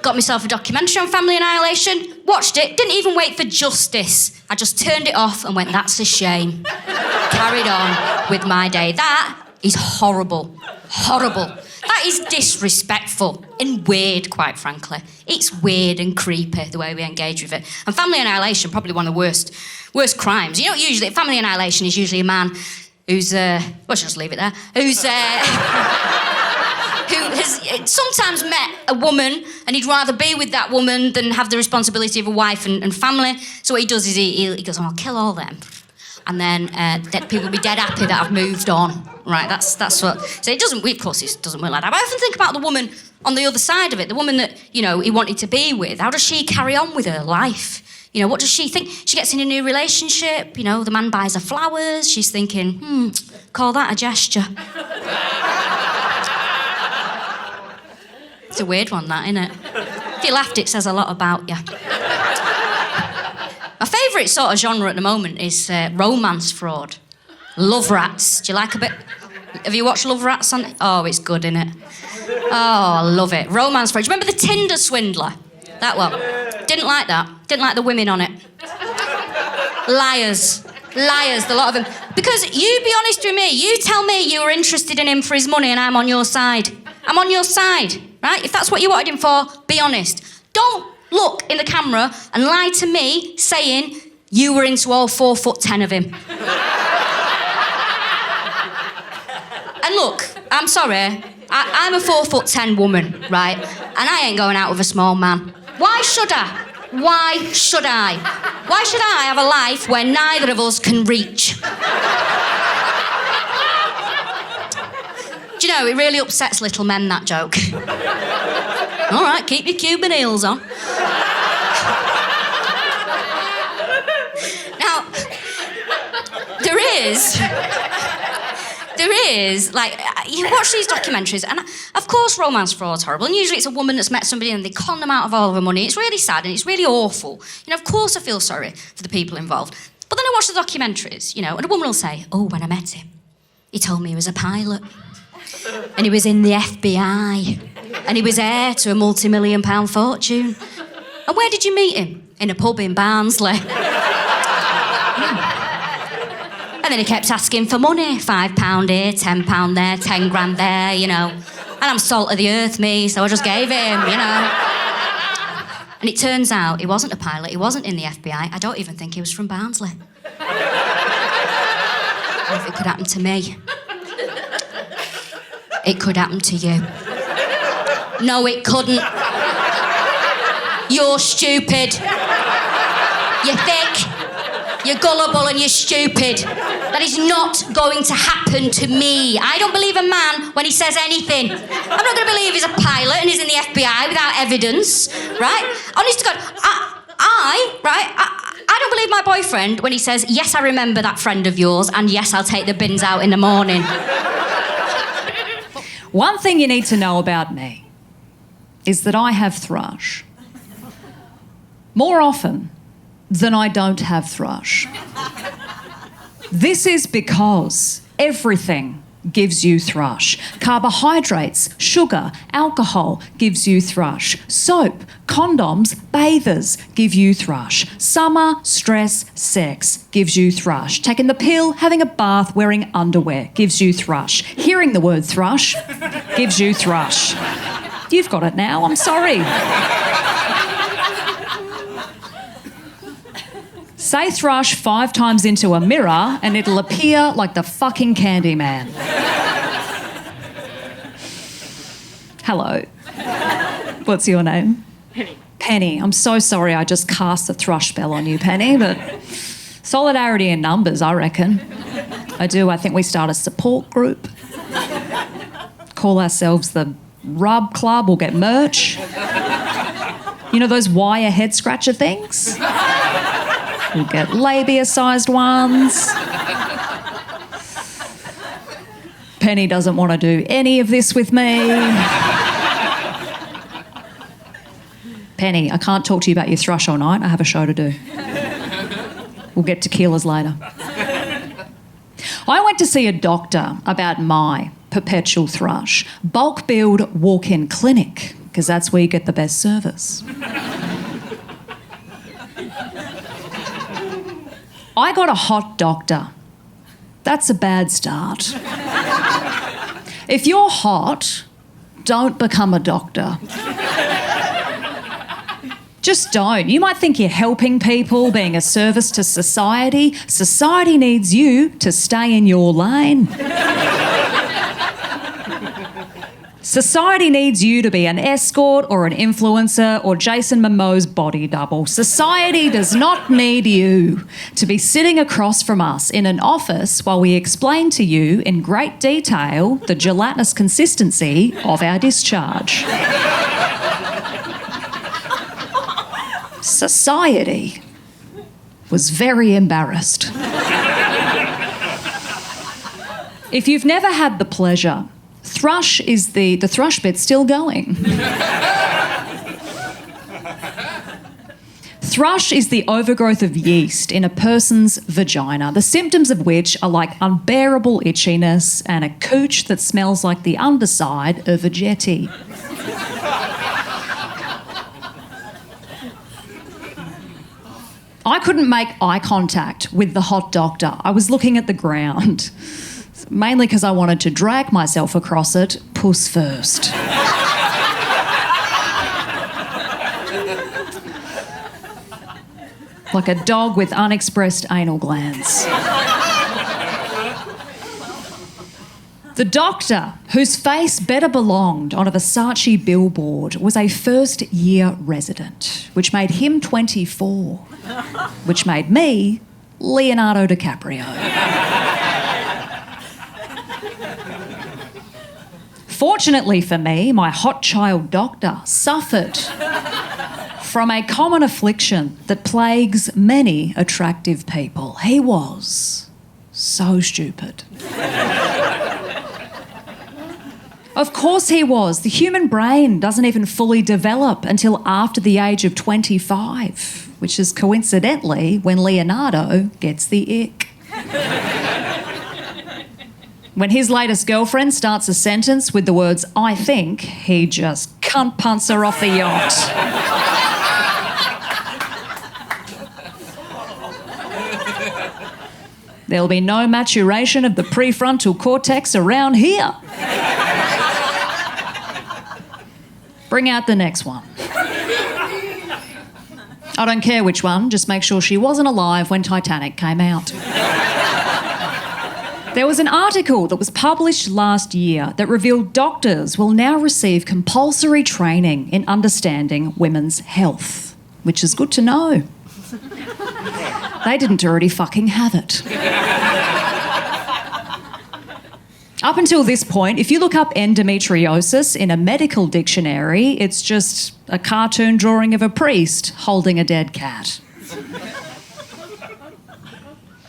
Got myself a documentary on family annihilation, watched it, didn't even wait for justice. I just turned it off and went, that's a shame. Carried on with my day. That is horrible. Horrible. That is disrespectful and weird, quite frankly. It's weird and creepy, the way we engage with it. And family annihilation, probably one of the worst crimes. You know, usually, family annihilation is usually a man who's, well, should just leave it there, who's, who has sometimes met a woman and he'd rather be with that woman than have the responsibility of a wife and family. So what he does is he goes, oh, I'll kill all them. And then people will be dead happy that I've moved on. Right, that's what... So it doesn't... Of course, it doesn't work like that. But I often think about the woman on the other side of it, the woman that, you know, he wanted to be with. How does she carry on with her life? You know, what does she think? She gets in a new relationship, you know, the man buys her flowers. She's thinking, call that a gesture. It's a weird one, that, isn't it? If you laughed, it says a lot about you. My favourite sort of genre at the moment is romance fraud. Love Rats. Do you like a bit? Have you watched Love Rats on? Oh, it's good, isn't it? Oh, I love it. Romance fraud. Do you remember the Tinder swindler? That one. Didn't like that. Didn't like the women on it. Liars. Liars, the lot of them. Because you be honest with me. You tell me you were interested in him for his money and I'm on your side. I'm on your side, right? If that's what you wanted him for, be honest. Don't look in the camera and lie to me saying you were into all 4'10" of him. And look, I'm sorry, I'm a 4'10" woman, right? And I ain't going out with a small man. Why should I? Why should I? Why should I have a life where neither of us can reach? Do you know, it really upsets little men, that joke. All right, keep your Cuban heels on. Now, there is, like, you watch these documentaries, and of course romance fraud's horrible, and usually it's a woman that's met somebody and they con them out of all of her money. It's really sad and it's really awful. You know, of course I feel sorry for the people involved. But then I watch the documentaries, you know, and a woman will say, oh, when I met him, he told me he was a pilot. And he was in the FBI. And he was heir to a multi-million-pound fortune. And where did you meet him? In a pub in Barnsley. And then he kept asking for money. £5 here, £10 there, 10 grand there, you know. And I'm salt of the earth, me, so I just gave him, you know. And it turns out he wasn't a pilot, he wasn't in the FBI. I don't even think he was from Barnsley. If it could happen to me, it could happen to you. No, it couldn't. You're stupid. You're thick. You're gullible and you're stupid. That is not going to happen to me. I don't believe a man when he says anything. I'm not going to believe he's a pilot and he's in the FBI without evidence, right? Honest to God, I don't believe my boyfriend when he says, yes, I remember that friend of yours, and yes, I'll take the bins out in the morning. One thing you need to know about me is that I have thrush. More often than I don't have thrush. This is because everything gives you thrush. Carbohydrates, sugar, alcohol gives you thrush. Soap, condoms, bathers give you thrush. Summer, stress, sex gives you thrush. Taking the pill, having a bath, wearing underwear gives you thrush. Hearing the word thrush gives you thrush. You've got it now, I'm sorry. Say thrush 5 times into a mirror and it'll appear like the fucking Candyman. Hello. What's your name? Penny. Penny. I'm so sorry I just cast the thrush spell on you, Penny, but solidarity in numbers, I reckon. I do. I think we start a support group. Call ourselves the Rub Club. We'll get merch. You know those wire head scratcher things? We'll get labia-sized ones. Penny doesn't want to do any of this with me. Penny, I can't talk to you about your thrush all night. I have a show to do. We'll get tequilas later. I went to see a doctor about my perpetual thrush. Bulk billed walk-in clinic, because that's where you get the best service. I got a hot doctor. That's a bad start. If you're hot, don't become a doctor. Just don't. You might think you're helping people, being a service to society. Society needs you to stay in your lane. Society needs you to be an escort or an influencer or Jason Momoa's body double. Society does not need you to be sitting across from us in an office while we explain to you in great detail the gelatinous consistency of our discharge. Society was very embarrassed. If you've never had the pleasure Thrush is the thrush bit's still going. Thrush is the overgrowth of yeast in a person's vagina, the symptoms of which are like unbearable itchiness and a cooch that smells like the underside of a jetty. I couldn't make eye contact with the hot doctor. I was looking at the ground, mainly because I wanted to drag myself across it, puss first. Like a dog with unexpressed anal glands. The doctor, whose face better belonged on a Versace billboard, was a first-year resident, which made him 24, which made me Leonardo DiCaprio. Fortunately for me, my hot child doctor suffered from a common affliction that plagues many attractive people. He was so stupid. Of course he was. The human brain doesn't even fully develop until after the age of 25, which is coincidentally when Leonardo gets the ick. When his latest girlfriend starts a sentence with the words, "I think," he just cunt punts her off the yacht. There'll be no maturation of the prefrontal cortex around here. Bring out the next one. I don't care which one, just make sure she wasn't alive when Titanic came out. There was an article that was published last year that revealed doctors will now receive compulsory training in understanding women's health, which is good to know. They didn't already fucking have it. Up until this point, if you look up endometriosis in a medical dictionary, it's just a cartoon drawing of a priest holding a dead cat.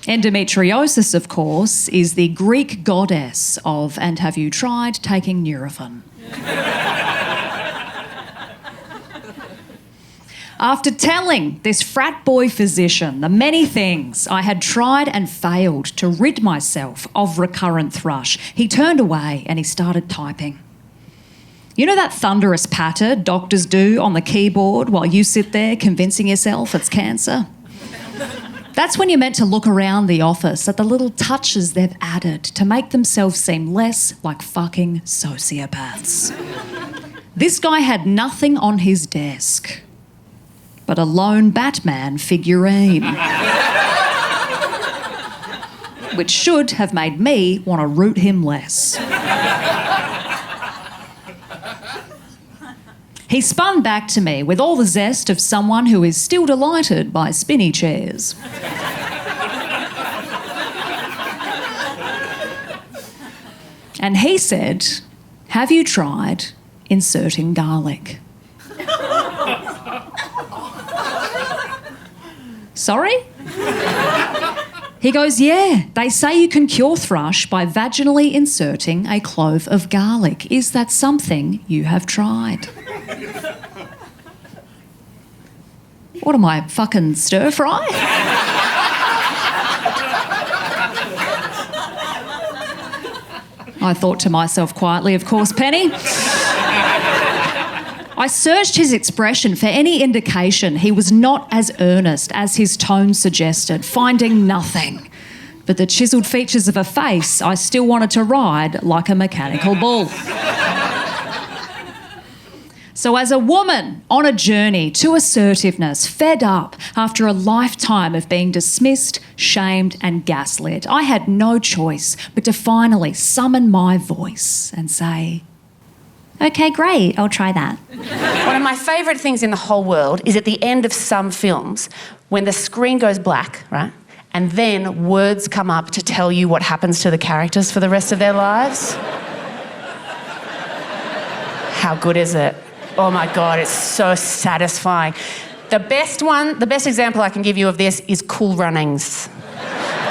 Endometriosis, of course, is the Greek goddess of, and have you tried taking Nurofen? After telling this frat boy physician the many things I had tried and failed to rid myself of recurrent thrush, he turned away and he started typing. You know that thunderous patter doctors do on the keyboard while you sit there convincing yourself it's cancer? That's when you're meant to look around the office at the little touches they've added to make themselves seem less like fucking sociopaths. This guy had nothing on his desk but a lone Batman figurine, which should have made me want to root him less. He spun back to me with all the zest of someone who is still delighted by spinny chairs. And he said, "Have you tried inserting garlic?" Sorry? He goes, "Yeah, they say you can cure thrush by vaginally inserting a clove of garlic. Is that something you have tried?" What am I, fucking stir fry? I thought to myself quietly, of course, Penny. I searched his expression for any indication he was not as earnest as his tone suggested, finding nothing. But the chiselled features of a face I still wanted to ride like a mechanical bull. So as a woman on a journey to assertiveness, fed up after a lifetime of being dismissed, shamed and gaslit, I had no choice but to finally summon my voice and say, "Okay, great, I'll try that." One of my favourite things in the whole world is at the end of some films when the screen goes black, right? And then words come up to tell you what happens to the characters for the rest of their lives. How good is it? Oh my God, it's so satisfying. The best example I can give you of this is Cool Runnings.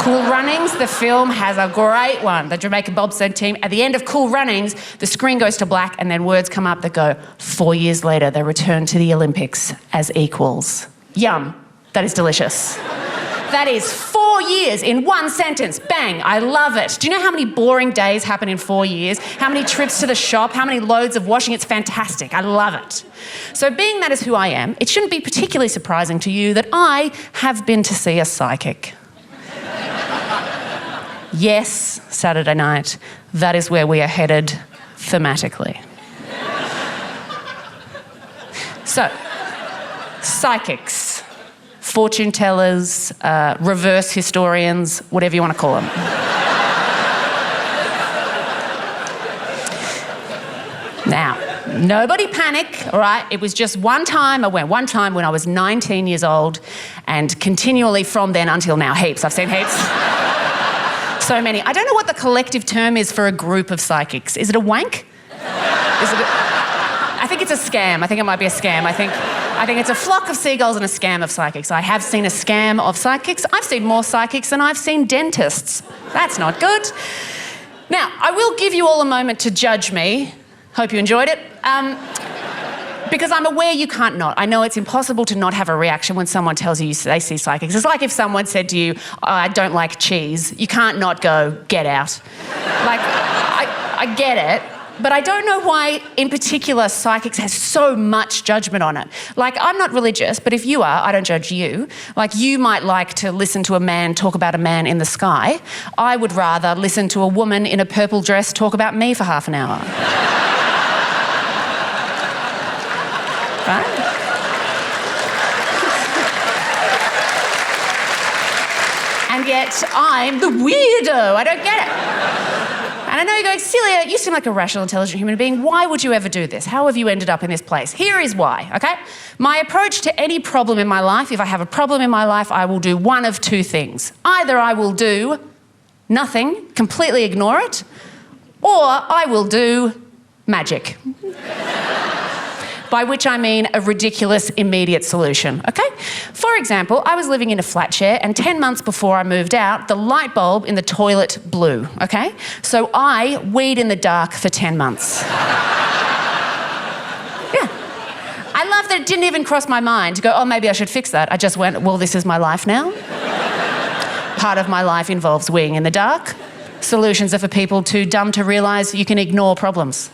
Cool Runnings, the film, has a great one. The Jamaican bobsled team. At the end of Cool Runnings, the screen goes to black and then words come up that go, 4 years later, they return to the Olympics as equals. Yum. That is delicious. That is 4 years in one sentence. Bang, I love it. Do you know how many boring days happen in 4 years? How many trips to the shop? How many loads of washing? It's fantastic. I love it. So being that is who I am, it shouldn't be particularly surprising to you that I have been to see a psychic. Yes, Saturday night. That is where we are headed thematically. So, psychics, fortune tellers, reverse historians, whatever you want to call them. Now, nobody panic, all right? It was just one time. I went one time when I was 19 years old, and continually from then until now, heaps. I've seen heaps. So many. I don't know what the collective term is for a group of psychics. Is it a wank? I think it's a scam. I think it might be a scam. I think it's a flock of seagulls and a scam of psychics. I have seen a scam of psychics. I've seen more psychics than I've seen dentists. That's not good. Now, I will give you all a moment to judge me. Hope you enjoyed it. Because I'm aware you can't not. I know it's impossible to not have a reaction when someone tells you they see psychics. It's like if someone said to you, oh, I don't like cheese. You can't not go, get out. Like, I get it, but I don't know why, in particular, psychics has so much judgment on it. Like, I'm not religious, but if you are, I don't judge you. Like, you might like to listen to a man talk about a man in the sky. I would rather listen to a woman in a purple dress talk about me for half an hour. Right? And yet I'm the weirdo. I don't get it. And I know you're going, Celia, you seem like a rational, intelligent human being. Why would you ever do this? How have you ended up in this place? Here is why, okay? My approach to any problem in my life, if I have a problem in my life, I will do one of two things. Either I will do nothing, completely ignore it, or I will do magic. By which I mean a ridiculous immediate solution, okay? For example, I was living in a flat share and 10 months before I moved out, the light bulb in the toilet blew, okay? So I weed in the dark for 10 months. Yeah. I love that it didn't even cross my mind to go, oh, maybe I should fix that. I just went, well, this is my life now. Part of my life involves weeing in the dark. Solutions are for people too dumb to realise you can ignore problems.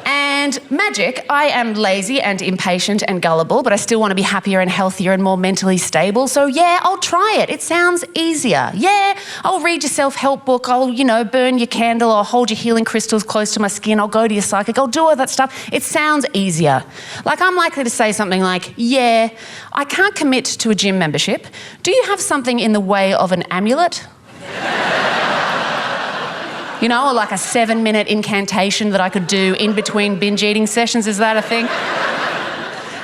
And magic, I am lazy and impatient and gullible, but I still want to be happier and healthier and more mentally stable. So yeah, I'll try it. It sounds easier. Yeah, I'll read your self-help book. I'll, burn your candle. I'll hold your healing crystals close to my skin. I'll go to your psychic. I'll do all that stuff. It sounds easier. Like, I'm likely to say something like, yeah, I can't commit to a gym membership. Do you have something in the way of an amulet? Or like a 7-minute incantation that I could do in between binge eating sessions. Is that a thing?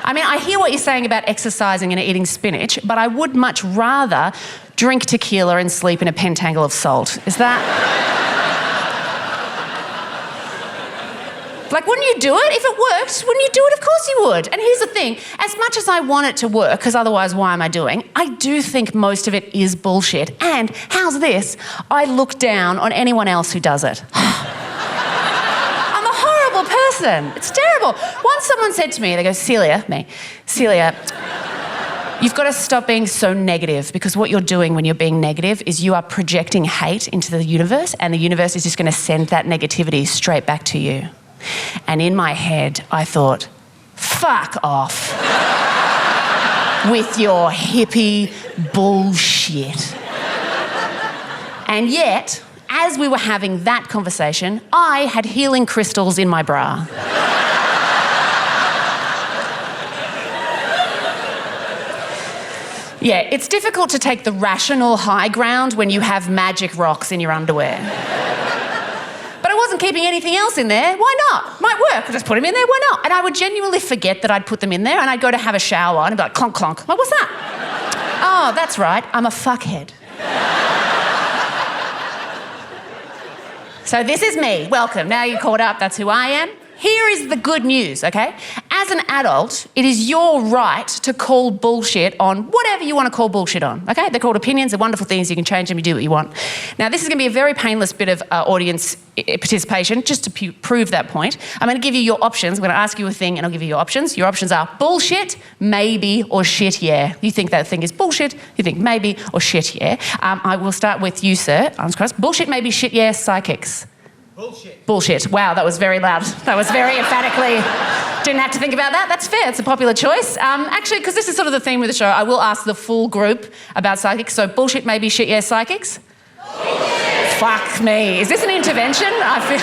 I mean, I hear what you're saying about exercising and eating spinach, but I would much rather drink tequila and sleep in a pentangle of salt. Is that... Like, wouldn't you do it? If it worked, wouldn't you do it? Of course you would. And here's the thing. As much as I want it to work, because otherwise why am I doing? I do think most of it is bullshit. And how's this? I look down on anyone else who does it. I'm a horrible person. It's terrible. Once someone said to me, they go, Celia, you've got to stop being so negative, because what you're doing when you're being negative is you are projecting hate into the universe, and the universe is just going to send that negativity straight back to you. And in my head, I thought, fuck off with your hippie bullshit. And yet, as we were having that conversation, I had healing crystals in my bra. Yeah, it's difficult to take the rational high ground when you have magic rocks in your underwear. But I wasn't keeping anything else in there. Why not? Might work. I'll just put them in there. Why not? And I would genuinely forget that I'd put them in there, and I'd go to have a shower and I'd be like, clonk, clonk. Like, what's that? Oh, that's right. I'm a fuckhead. So this is me. Welcome. Now you're caught up. That's who I am. Here is the good news, okay? As as an adult, it is your right to call bullshit on whatever you want to call bullshit on, okay? They're called opinions, they're wonderful things, you can change them, you do what you want. Now, this is going to be a very painless bit of audience participation, just to prove that point. I'm going to give you your options. I'm going to ask you a thing and I'll give you your options. Your options are bullshit, maybe, or shit, yeah. You think that thing is bullshit, you think maybe, or shit, yeah. I will start with you, sir. Arms crossed. Bullshit, maybe, shit, yeah, psychics. Bullshit. Bullshit. Wow, that was very loud. That was very emphatically. Didn't have to think about that. That's fair. It's a popular choice. Actually, because this is sort of the theme of the show, I will ask the full group about psychics. So bullshit, maybe, shit, yeah, psychics? Bullshit. Fuck me. Is this an intervention? I feel...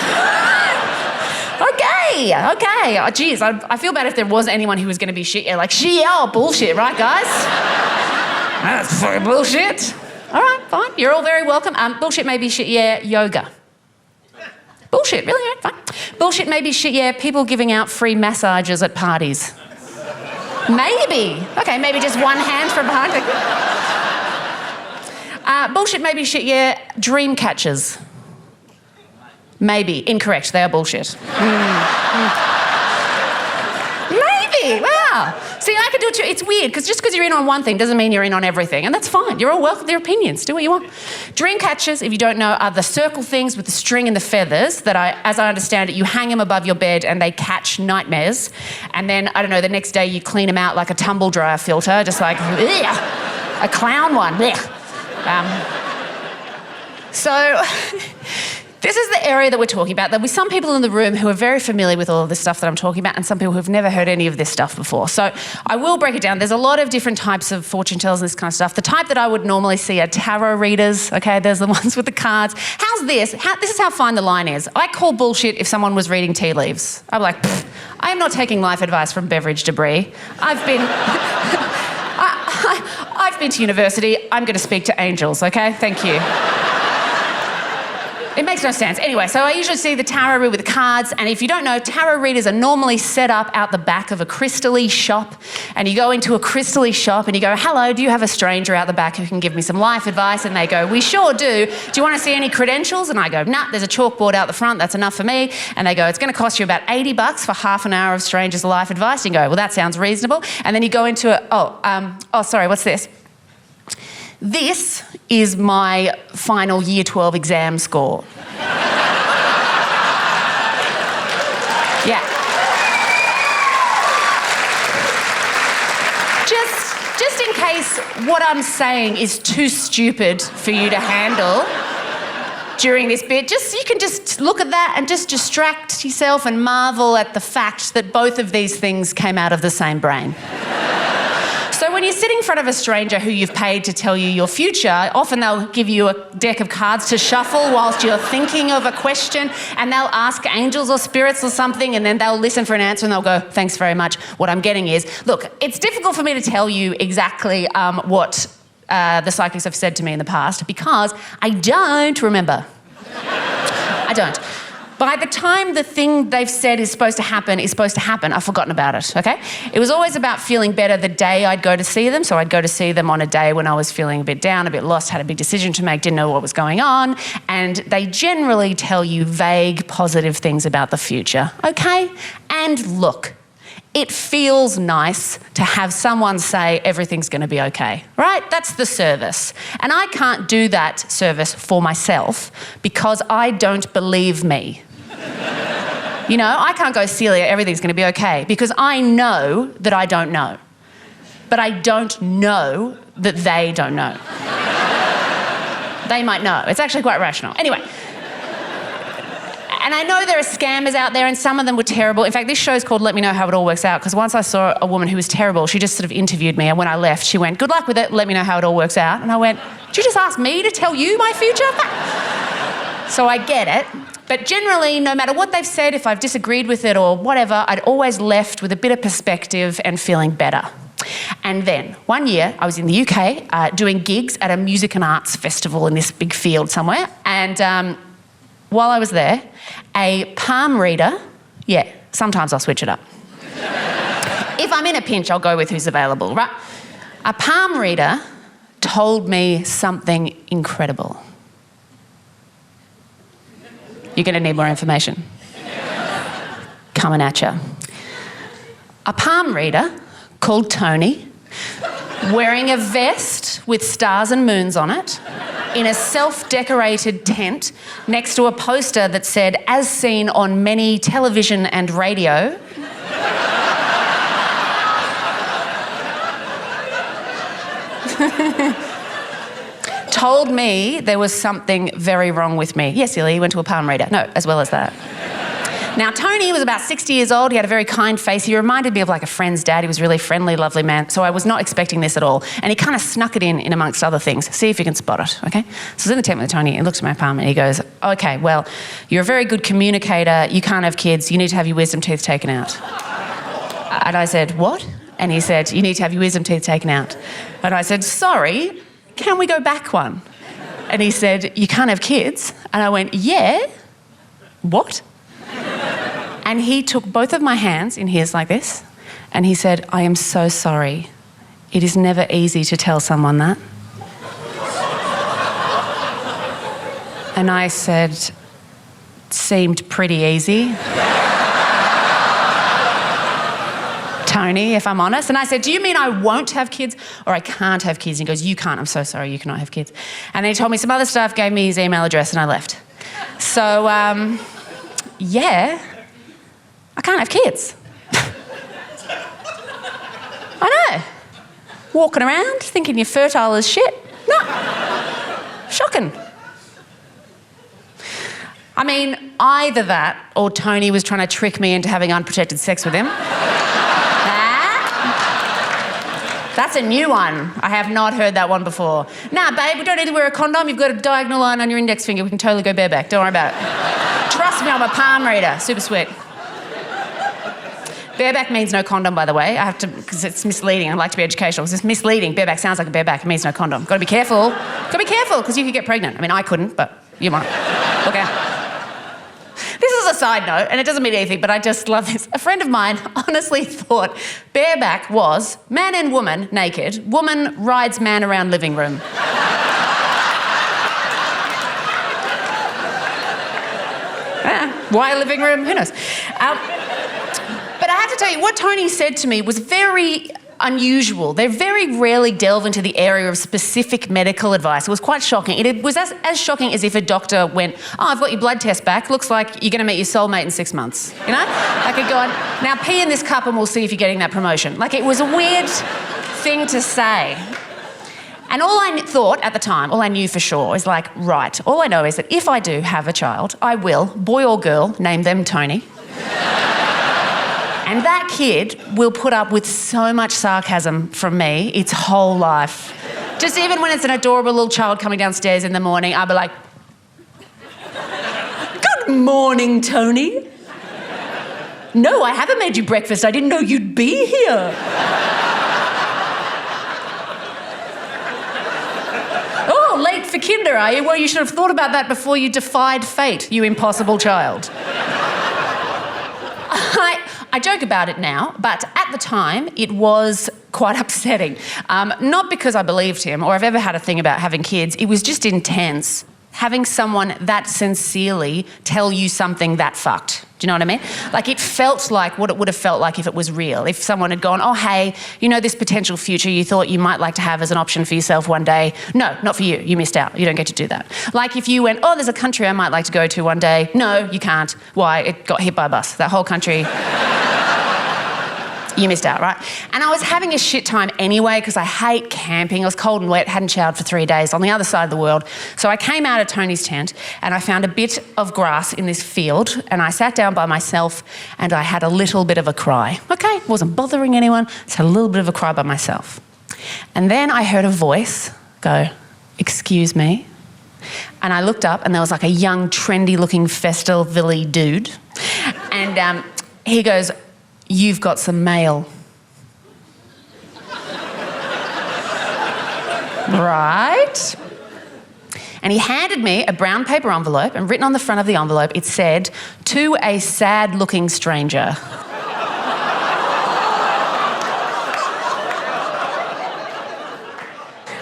Okay. Oh, geez, I feel bad if there was anyone who was going to be shit, yeah, like shit, yeah, or bullshit, right, guys? That's fucking bullshit. All right, fine. You're all very welcome. Bullshit, maybe, shit, yeah, yoga. Bullshit, really? Yeah, fine. Bullshit, maybe, shit, yeah, people giving out free massages at parties. Maybe. Okay, maybe just one hand from behind. Bullshit, maybe, shit, yeah, dream catchers. Maybe. Incorrect. They are bullshit. Maybe. Wow. See, I could do it too. It's weird, because just because you're in on one thing doesn't mean you're in on everything, and that's fine. You're all welcome to their opinions. Do what you want. Dream catchers, if you don't know, are the circle things with the string and the feathers that, as I understand it, you hang them above your bed and they catch nightmares. And then, I don't know, the next day you clean them out like a tumble dryer filter, just like, ugh, a clown one. So... This is the area that we're talking about. There'll be some people in the room who are very familiar with all of this stuff that I'm talking about, and some people who've never heard any of this stuff before. So I will break it down. There's a lot of different types of fortune tellers and this kind of stuff. The type that I would normally see are tarot readers, okay? There's the ones with the cards. How's this? This is how fine the line is. I call bullshit if someone was reading tea leaves. I'm like, I am not taking life advice from Beveridge Debris. I've been to university. I'm going to speak to angels, okay? Thank you. It makes no sense. Anyway, so I usually see the tarot reader with the cards, and if you don't know, tarot readers are normally set up out the back of a crystal-y shop, and you go into a crystal-y shop and you go, hello, do you have a stranger out the back who can give me some life advice? And they go, we sure do. Do you want to see any credentials? And I go, nah, there's a chalkboard out the front, that's enough for me. And they go, it's going to cost you about $80 for half an hour of stranger's life advice. And you go, well, that sounds reasonable. And then you go into sorry, what's this? This is my final year 12 exam score. Yeah. Just in case what I'm saying is too stupid for you to handle during this bit, you can just look at that and just distract yourself and marvel at the fact that both of these things came out of the same brain. So when you're sitting in front of a stranger who you've paid to tell you your future, often they'll give you a deck of cards to shuffle whilst you're thinking of a question, and they'll ask angels or spirits or something, and then they'll listen for an answer and they'll go, thanks very much. What I'm getting is, look, it's difficult for me to tell you exactly what the psychics have said to me in the past because I don't remember. I don't. By the time the thing they've said is supposed to happen, I've forgotten about it, okay? It was always about feeling better the day I'd go to see them. So I'd go to see them on a day when I was feeling a bit down, a bit lost, had a big decision to make, didn't know what was going on. And they generally tell you vague, positive things about the future, okay? And look, it feels nice to have someone say everything's going to be okay, right? That's the service. And I can't do that service for myself because I don't believe me. You know, I can't go, Celia, everything's going to be okay, because I know that I don't know. But I don't know that they don't know. They might know. It's actually quite rational. Anyway. And I know there are scammers out there, and some of them were terrible. In fact, this show's called Let Me Know How It All Works Out, because once I saw a woman who was terrible, she just sort of interviewed me, and when I left, she went, good luck with it, let me know how it all works out. And I went, did you just ask me to tell you my future? So I get it. But generally, no matter what they've said, if I've disagreed with it or whatever, I'd always left with a bit of perspective and feeling better. And then, one year, I was in the UK doing gigs at a music and arts festival in this big field somewhere. And while I was there, a palm reader, yeah, sometimes I'll switch it up. If I'm in a pinch, I'll go with who's available, right? A palm reader told me something incredible. You're going to need more information. Coming at you. a palm reader called Tony, wearing a vest with stars and moons on it, in a self-decorated tent next to a poster that said, "As seen on many television and radio." Told me there was something very wrong with me. Yes, Celia, you went to a palm reader. No, as well as that. Now, Tony was about 60 years old. He had a very kind face. He reminded me of like a friend's dad. He was a really friendly, lovely man. So I was not expecting this at all. And he kind of snuck it in amongst other things. See if you can spot it, okay? So I was in the tent with Tony and he looks at my palm and he goes, "Okay, well, you're a very good communicator. You can't have kids. You need to have your wisdom teeth taken out." And I said, "What?" And he said, "You need to have your wisdom teeth taken out." And I said, "Sorry, can we go back one?" And he said, "You can't have kids." And I went, "Yeah? What?" And he took both of my hands in his like this, and he said, "I am so sorry. It is never easy to tell someone that." And I said, "Seemed pretty easy, Tony, if I'm honest." And I said, "Do you mean I won't have kids or I can't have kids?" And he goes, "You can't. I'm so sorry. You cannot have kids." And then he told me some other stuff, gave me his email address, and I left. So, yeah, I can't have kids. I know. Walking around thinking you're fertile as shit. No. Shocking. I mean, either that or Tony was trying to trick me into having unprotected sex with him. That's a new one. I have not heard that one before. "Nah, babe, we don't need to wear a condom. You've got a diagonal line on your index finger. We can totally go bareback. Don't worry about it." Trust me, I'm a palm reader. Super sweet. Bareback means no condom, by the way. I have to, because it's misleading. I like to be educational. It's misleading. Bareback sounds like a bareback. It means no condom. Got to be careful. Got to be careful, because you could get pregnant. I mean, I couldn't, but you might. Look out. This is a side note, and it doesn't mean anything, but I just love this. A friend of mine honestly thought bareback was man and woman naked. Woman rides man around living room. Why a living room? Who knows? But I have to tell you, what Tony said to me was very unusual. They very rarely delve into the area of specific medical advice. It was quite shocking. It was as shocking as if a doctor went, "Oh, I've got your blood test back. Looks like you're going to meet your soulmate in 6 months." You know? Like it going, "Now pee in this cup and we'll see if you're getting that promotion." Like it was a weird thing to say. And all I thought at the time, all I knew for sure is like, right, all I know is that if I do have a child, I will, boy or girl, name them Tony. And that kid will put up with so much sarcasm from me its whole life. Just even when it's an adorable little child coming downstairs in the morning, I'll be like, "Good morning, Tony. No, I haven't made you breakfast. I didn't know you'd be here. Oh, late for kinder, are you? Well, you should have thought about that before you defied fate, you impossible child." I joke about it now, but at the time it was quite upsetting. Not because I believed him or I've ever had a thing about having kids. It was just intense having someone that sincerely tell you something that fucked. Do you know what I mean? Like it felt like what it would have felt like if it was real. If someone had gone, "Oh, hey, you know this potential future you thought you might like to have as an option for yourself one day. No, not for you. You missed out. You don't get to do that." Like if you went, "Oh, there's a country I might like to go to one day." No, you can't. Why? It got hit by a bus. That whole country... You missed out, right? And I was having a shit time anyway because I hate camping. It was cold and wet, hadn't showered for 3 days on the other side of the world. So I came out of Tony's tent and I found a bit of grass in this field and I sat down by myself and I had a little bit of a cry. Okay, wasn't bothering anyone, just had a little bit of a cry by myself. And then I heard a voice go, "Excuse me." And I looked up and there was like a young, trendy-looking Festivally dude. And he goes, "You've got some mail." Right. And he handed me a brown paper envelope and written on the front of the envelope, it said, "To a sad-looking stranger."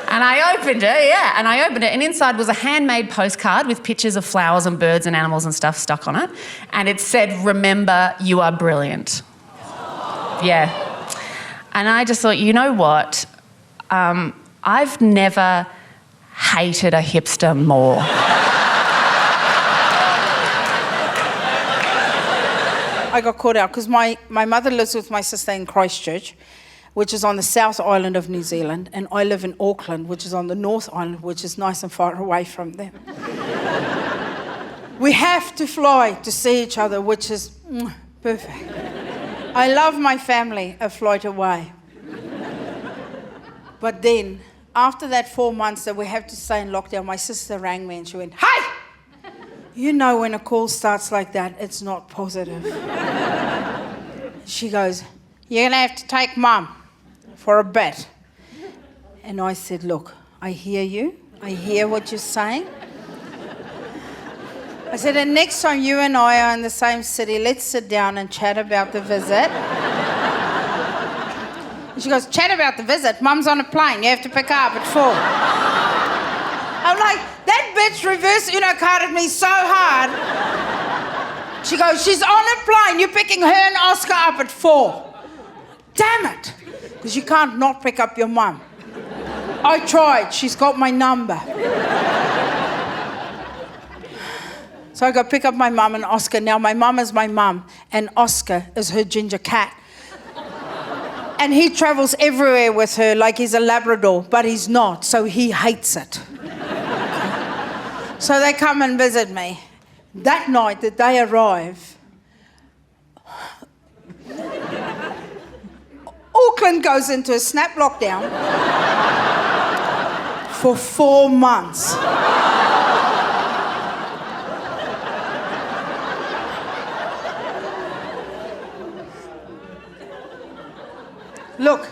And I opened it, and inside was a handmade postcard with pictures of flowers and birds and animals and stuff stuck on it. And it said, "Remember, you are brilliant." Yeah. And I just thought, you know what? I've never hated a hipster more. I got caught out because my mother lives with my sister in Christchurch, which is on the South Island of New Zealand, and I live in Auckland, which is on the North Island, which is nice and far away from them. We have to fly to see each other, which is perfect. I love my family a flight away. But then, after that 4 months that we have to stay in lockdown, my sister rang me and she went, "Hey! You know when a call starts like that, it's not positive." She goes, "You're going to have to take Mum for a bit." And I said, "Look, I hear you. I hear what you're saying." I said, "And next time you and I are in the same city, let's sit down and chat about the visit." And she goes, "Chat about the visit? Mum's on a plane. You have to pick her up at 4. I'm like, that bitch reverse carded me so hard. She goes, "She's on a plane. You're picking her and Oscar up at 4. Damn it. Because you can't not pick up your mum. I tried. She's got my number. So I go pick up my mum and Oscar. Now, my mum is my mum, and Oscar is her ginger cat. And he travels everywhere with her like he's a Labrador, but he's not, so he hates it. So they come and visit me. That night that they arrive, Auckland goes into a snap lockdown for 4 months. Look,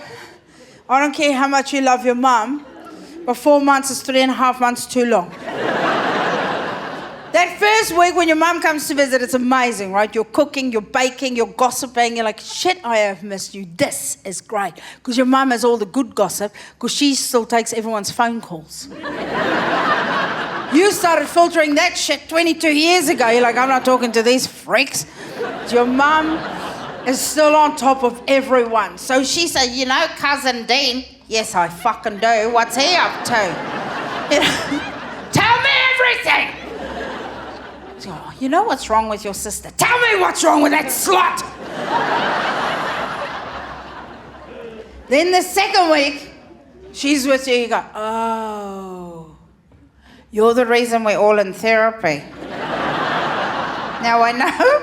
I don't care how much you love your mum, but 4 months is 3.5 months too long. That first week when your mum comes to visit, it's amazing, right? You're cooking, you're baking, you're gossiping. You're like, shit, I have missed you. This is great. Because your mum has all the good gossip, because she still takes everyone's phone calls. You started filtering that shit 22 years ago. You're like, I'm not talking to these freaks. Your mum is still on top of everyone. So she said, "You know, Cousin Dean." "Yes, I fucking do. What's he up to?" "Tell me everything." She goes, "You know what's wrong with your sister?" "Tell me what's wrong with that slut." Then the second week, she's with you. You go, "Oh, you're the reason we're all in therapy." Now I know.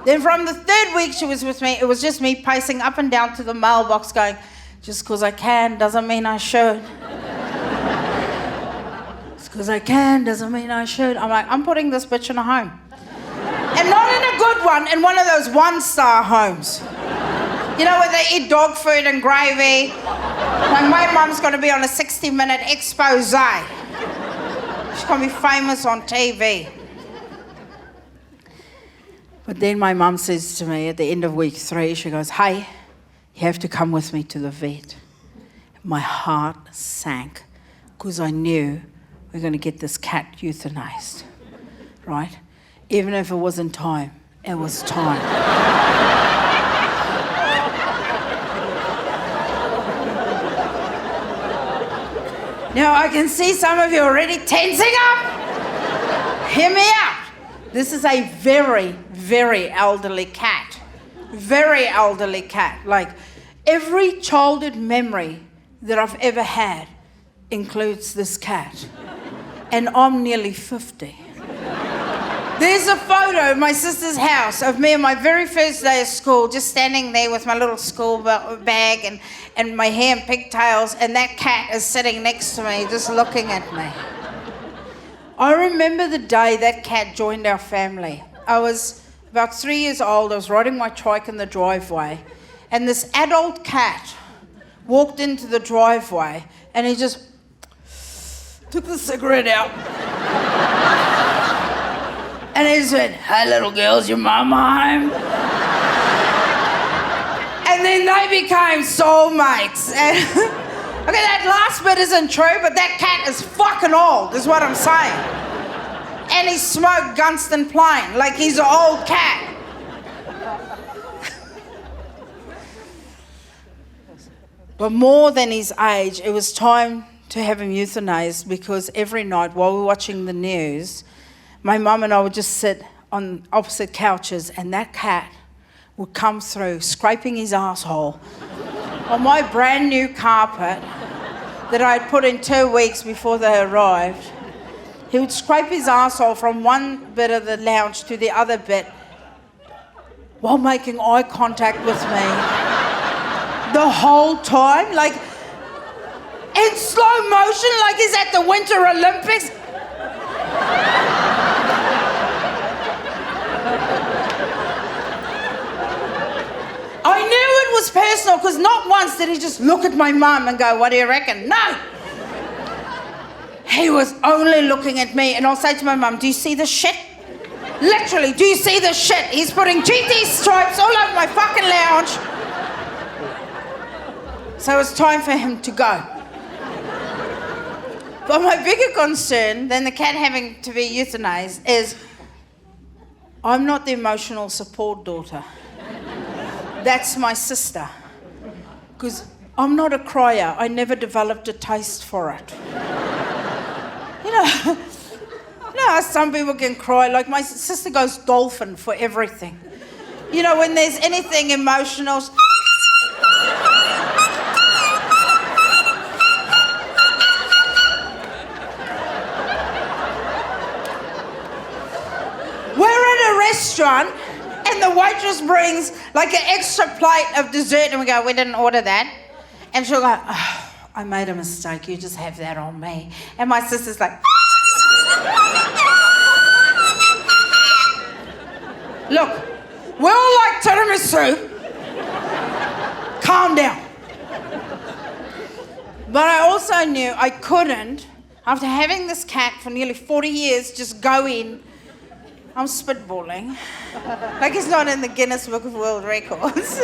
Then from the third week she was with me, it was just me pacing up and down to the mailbox going, "Just because I can doesn't mean I should. Just because I can doesn't mean I should." I'm like, I'm putting this bitch in a home. And not in a good one, in one of those 1-star homes. You know, where they eat dog food and gravy. Like, my mum's going to be on a 60-minute expose. She's going to be famous on TV. But then my mum says to me at the end of week 3, she goes, "Hey, you have to come with me to the vet." My heart sank because I knew we're going to get this cat euthanized, right? Even if it wasn't time, it was time. Now I can see some of you already tensing up. Hear me out. This is a very, very elderly cat. Very elderly cat. Like, every childhood memory that I've ever had includes this cat. And I'm nearly 50. There's a photo of my sister's house of me on my very first day of school, just standing there with my little school bag and my hair in pigtails, and that cat is sitting next to me, just looking at me. I remember the day that cat joined our family. I was about 3 years old. I was riding my trike in the driveway, and this adult cat walked into the driveway, and he just took the cigarette out. And he said, "Hey, little girls, your mama home?" And then they became soulmates. And okay, that last bit isn't true, but that cat is fucking old, is what I'm saying. And he smoked Gunston Plain, like he's an old cat. But more than his age, it was time to have him euthanized, because every night while we were watching the news, my mum and I would just sit on opposite couches, and that cat would come through, scraping his asshole on my brand new carpet that I had put in 2 weeks before they arrived. He would scrape his asshole from one bit of the lounge to the other bit while making eye contact with me the whole time, like in slow motion, like he's at the Winter Olympics. I knew it was personal, because not once did he just look at my mum and go, "What do you reckon?" No. He was only looking at me, and I'll say to my mum, "Do you see the shit? Literally, do you see the shit? He's putting GT stripes all over my fucking lounge." So it's time for him to go. But my bigger concern than the cat having to be euthanized is I'm not the emotional support daughter. That's my sister. Because I'm not a crier. I never developed a taste for it. You know how some people can cry? Like my sister goes dolphin for everything. You know, when there's anything emotional. We're at a restaurant and the waitress brings like an extra plate of dessert, and we go, "We didn't order that." And she'll go, "Oh, I made a mistake, you just have that on me." And my sister's like, "Look, we all like tiramisu. Calm down." But I also knew I couldn't, after having this cat for nearly 40 years, just go in. I'm spitballing. Like it's not in the Guinness Book of World Records.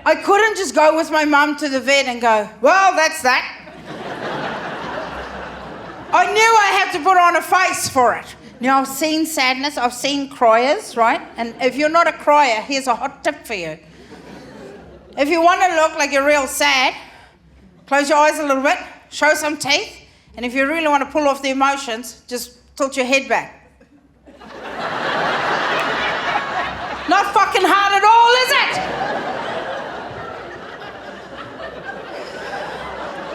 I couldn't just go with my mum to the vet and go, "Well, that's that." I knew I had to put on a face for it. Now, I've seen sadness, I've seen criers, right? And if you're not a crier, here's a hot tip for you. If you want to look like you're real sad, close your eyes a little bit, show some teeth, and if you really want to pull off the emotions, just tilt your head back. Not fucking hard at all, is it?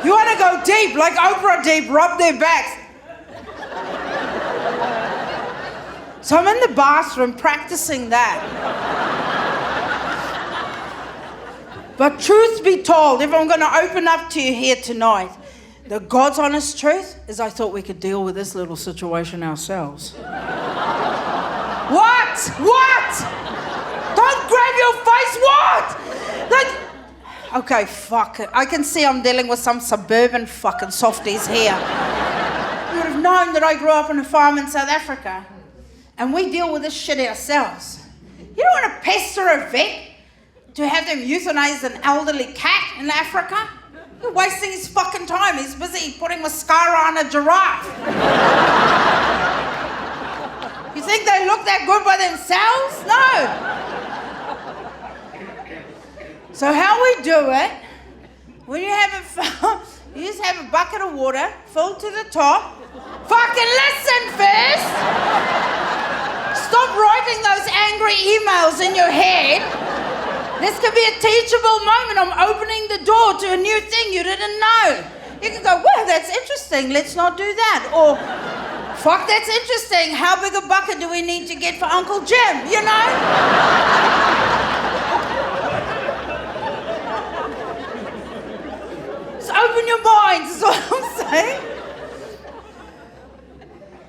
You want to go deep, like Oprah deep, rub their backs. So I'm in the bathroom practicing that. But truth be told, if I'm going to open up to you here tonight, the God's honest truth is I thought we could deal with this little situation ourselves. What? What? Don't grab your face, what? Like, okay, fuck it. I can see I'm dealing with some suburban fucking softies here. You would have known that I grew up on a farm in South Africa. And we deal with this shit ourselves. You don't want to pester a vet to have them euthanize an elderly cat in Africa? You're wasting his fucking time. He's busy putting mascara on a giraffe. You think they look that good by themselves? No. So how we do it, when you have you just have a bucket of water filled to the top. Fucking listen first. Stop writing those angry emails in your head. This could be a teachable moment. I'm opening the door to a new thing you didn't know. You can go, "Well, that's interesting. Let's not do that." Or, "Fuck, that's interesting. How big a bucket do we need to get for Uncle Jim?" You know? So open your minds, is what I'm saying.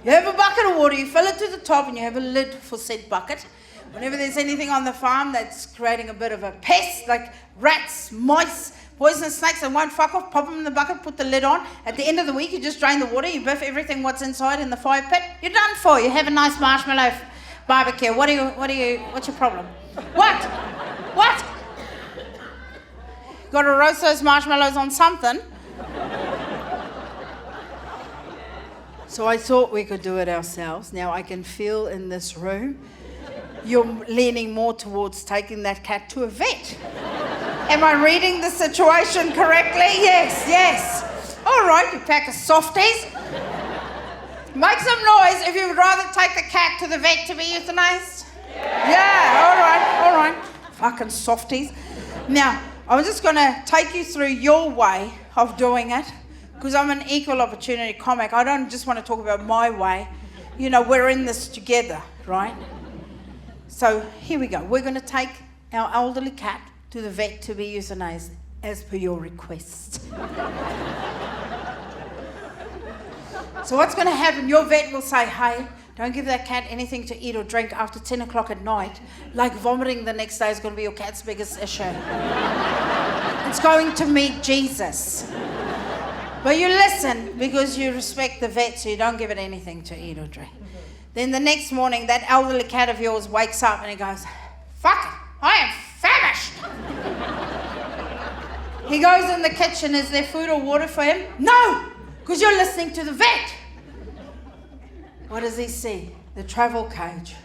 You have a bucket of water, you fill it to the top, and you have a lid for said bucket. Whenever there's anything on the farm that's creating a bit of a pest, like rats, mice, poisonous snakes that won't fuck off, pop them in the bucket, put the lid on. At the end of the week, you just drain the water, you biff everything what's inside in the fire pit. You're done for. You have a nice marshmallow barbecue. What's your problem? What? What? Got to roast those marshmallows on something. So I thought we could do it ourselves. Now I can feel in this room you're leaning more towards taking that cat to a vet. Am I reading the situation correctly? Yes. All right, you pack of softies. Make some noise if you would rather take the cat to the vet to be euthanized. Yeah, all right. Fucking softies. Now, I'm just going to take you through your way of doing it, because I'm an equal opportunity comic. I don't just want to talk about my way. You know, we're in this together, right? So here we go. We're going to take our elderly cat to the vet to be euthanized, as per your request. So what's going to happen? Your vet will say, hey, don't give that cat anything to eat or drink after 10 o'clock at night. Like vomiting the next day is going to be your cat's biggest issue. It's going to meet Jesus. But you listen because you respect the vet, so you don't give it anything to eat or drink. Then the next morning, that elderly cat of yours wakes up and he goes, fuck it, I am famished. He goes in the kitchen. Is there food or water for him? No, because you're listening to the vet. What does he see? The travel cage.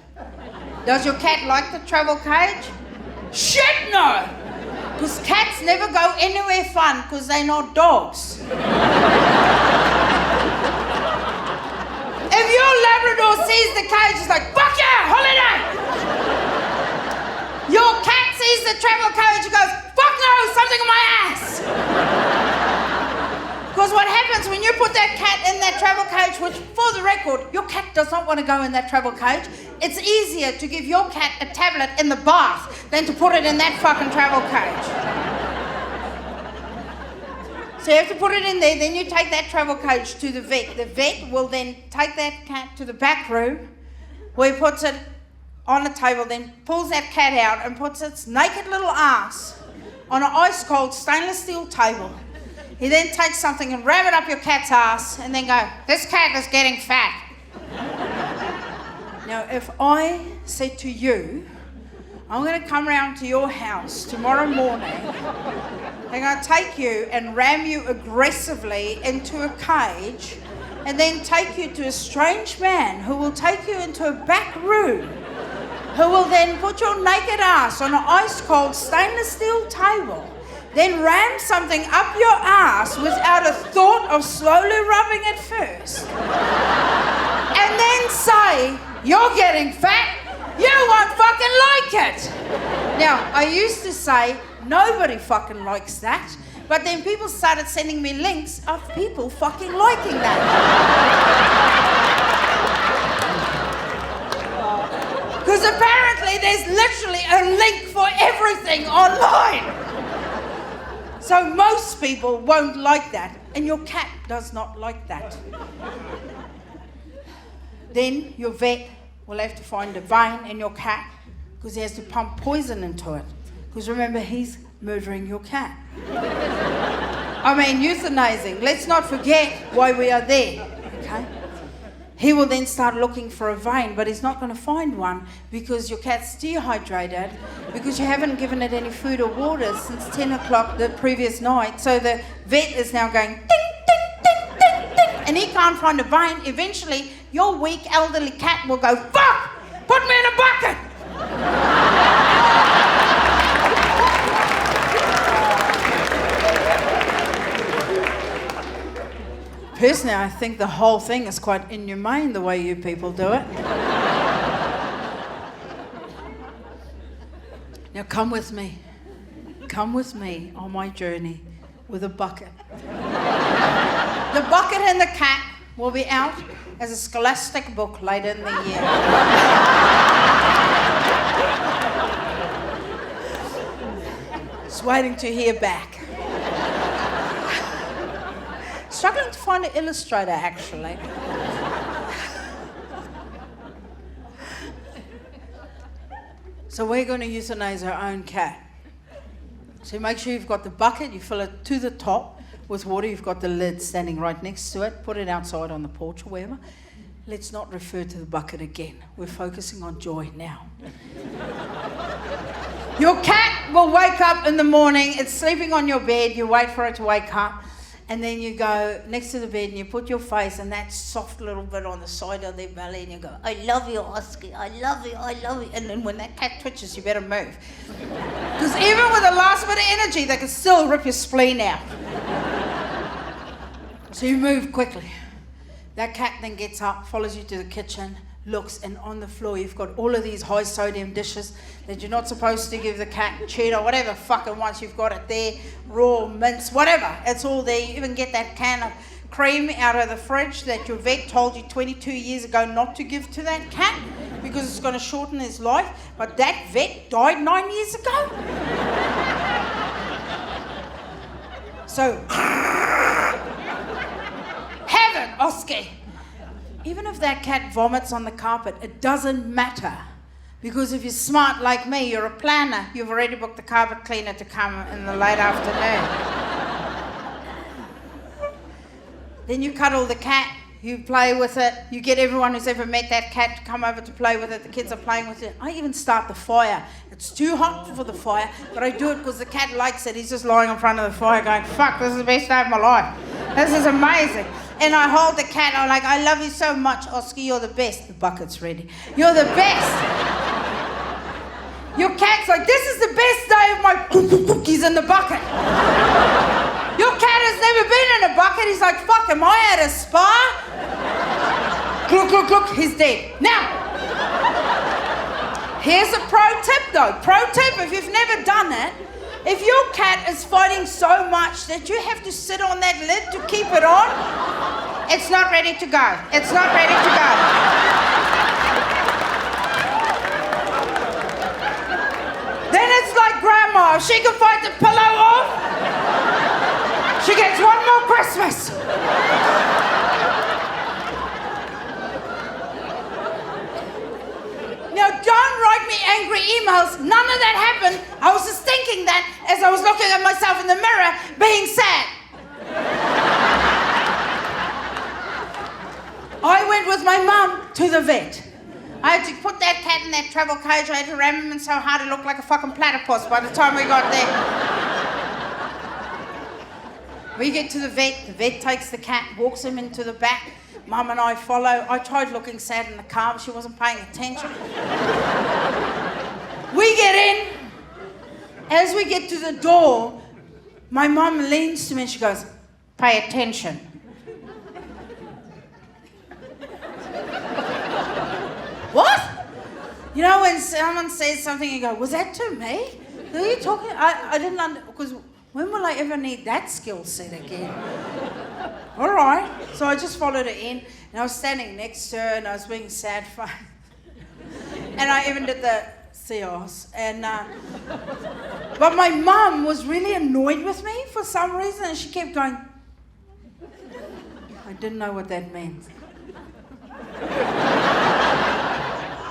Does your cat like the travel cage? Shit, no! Because cats never go anywhere fun because they're not dogs. If your Labrador sees the cage, it's like, fuck yeah, holiday! Your cat sees the travel cage and goes, fuck no, something in my ass! Because what happens when you put that cat in that travel cage, which, for the record, your cat does not want to go in that travel cage, it's easier to give your cat a tablet in the bath than to put it in that fucking travel cage. So you have to put it in there, then you take that travel cage to the vet. The vet will then take that cat to the back room where he puts it on a table, then pulls that cat out and puts its naked little ass on an ice-cold stainless steel table. He then takes something and ram it up your cat's ass and then go, this cat is getting fat. Now, if I said to you, I'm going to come round to your house tomorrow morning, I'm going to take you and ram you aggressively into a cage and then take you to a strange man who will take you into a back room, who will then put your naked ass on an ice-cold stainless steel table, then ram something up your ass without a thought of slowly rubbing it first, and then say, you're getting fat, you won't fucking like it. Now, I used to say, nobody fucking likes that, but then people started sending me links of people fucking liking that. Because apparently there's literally a link for everything online. So most people won't like that, and your cat does not like that. Then your vet will have to find a vein in your cat because he has to pump poison into it. Because remember, he's murdering your cat. I mean, euthanizing. Let's not forget why we are there, okay? He will then start looking for a vein, but he's not going to find one because your cat's dehydrated, because you haven't given it any food or water since 10 o'clock the previous night. So the vet is now going, ding, ding, ding, ding, ding, and he can't find a vein. Eventually, your weak elderly cat will go, fuck, put me in a bucket. Personally, I think the whole thing is quite inhumane the way you people do it. Now come with me. Come with me on my journey with a bucket. The bucket and the cat will be out as a scholastic book later in the year. Just waiting to hear back. Struggling to find an illustrator, actually. So we're going to euthanize our own cat. So make sure you've got the bucket, you fill it to the top with water, you've got the lid standing right next to it, put it outside on the porch or wherever. Let's not refer to the bucket again. We're focusing on joy now. Your cat will wake up in the morning, it's sleeping on your bed, you wait for it to wake up, and then you go next to the bed and you put your face and that soft little bit on the side of their belly and you go, I love you, Oski, I love you, I love you. And then when that cat twitches, you better move. Because even with the last bit of energy, they can still rip your spleen out. So you move quickly. That cat then gets up, follows you to the kitchen, looks, and on the floor you've got all of these high sodium dishes that you're not supposed to give the cat, cheddar, whatever fucking once you've got it there, raw mince, whatever, it's all there. You even get that can of cream out of the fridge that your vet told you 22 years ago not to give to that cat because it's going to shorten his life, but that vet died 9 years ago. So have it, Oski. Even if that cat vomits on the carpet, it doesn't matter. Because if you're smart like me, you're a planner, you've already booked the carpet cleaner to come in the late afternoon. Then you cuddle the cat, you play with it, you get everyone who's ever met that cat to come over to play with it, the kids are playing with it. I even start the fire. It's too hot for the fire, but I do it because the cat likes it. He's just lying in front of the fire going, fuck, this is the best day of my life. This is amazing. And I hold the cat, I'm like, I love you so much, Oski, you're the best. The bucket's ready. You're the best. Your cat's like, this is the best day of my he's in the bucket. Your cat has never been in a bucket. He's like, fuck, am I at a spa? Look, look, look, he's dead. Now, here's a pro tip though. Pro tip, if you've never done it, if your cat is fighting so much that you have to sit on that lid to keep it on, it's not ready to go. It's not ready to go. Then it's like grandma. If she can fight the pillow off, she gets one more Christmas. Now, don't write me angry emails. None of that happened. I was just thinking that as I was looking at myself in the mirror, being sad. I went with my mum to the vet. I had to put that cat in that travel cage. I had to ram him in so hard it looked like a fucking platypus by the time we got there. We get to the vet takes the cat, walks him into the back. Mum and I follow. I tried looking sad in the car, but she wasn't paying attention. We get in. As we get to the door, my mum leans to me and she goes, pay attention. What? You know when someone says something, you go, was that to me? Who are you talking? I didn't understand, because when will I ever need that skill set again? All right. So I just followed her in, and I was standing next to her, and I was being sad for her. And I even did the seance. And but my mum was really annoyed with me for some reason, and she kept going, I didn't know what that meant.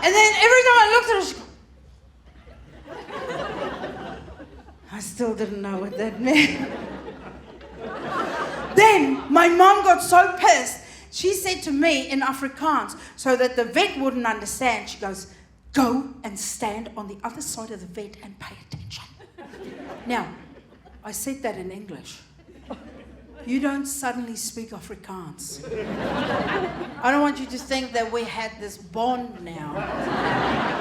And then every time I looked at her, she goes, I still didn't know what that meant. Then my mum got so pissed, she said to me in Afrikaans, so that the vet wouldn't understand, she goes, go and stand on the other side of the vet and pay attention. Now, I said that in English. You don't suddenly speak Afrikaans. I don't want you to think that we had this bond now.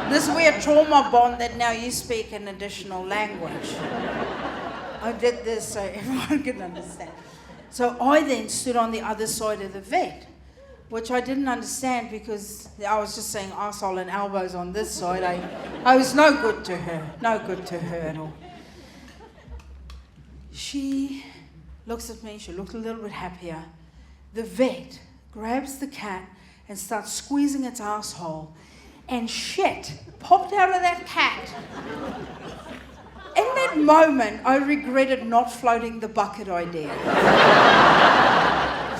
This weird trauma bond that now you speak an additional language. I did this so everyone can understand. So I then stood on the other side of the vet, which I didn't understand because I was just saying arsehole and elbows on this side. I was no good to her at all. She looks at me, she looked a little bit happier. The vet grabs the cat and starts squeezing its asshole, and shit popped out of that cat. In that moment, I regretted not floating the bucket idea.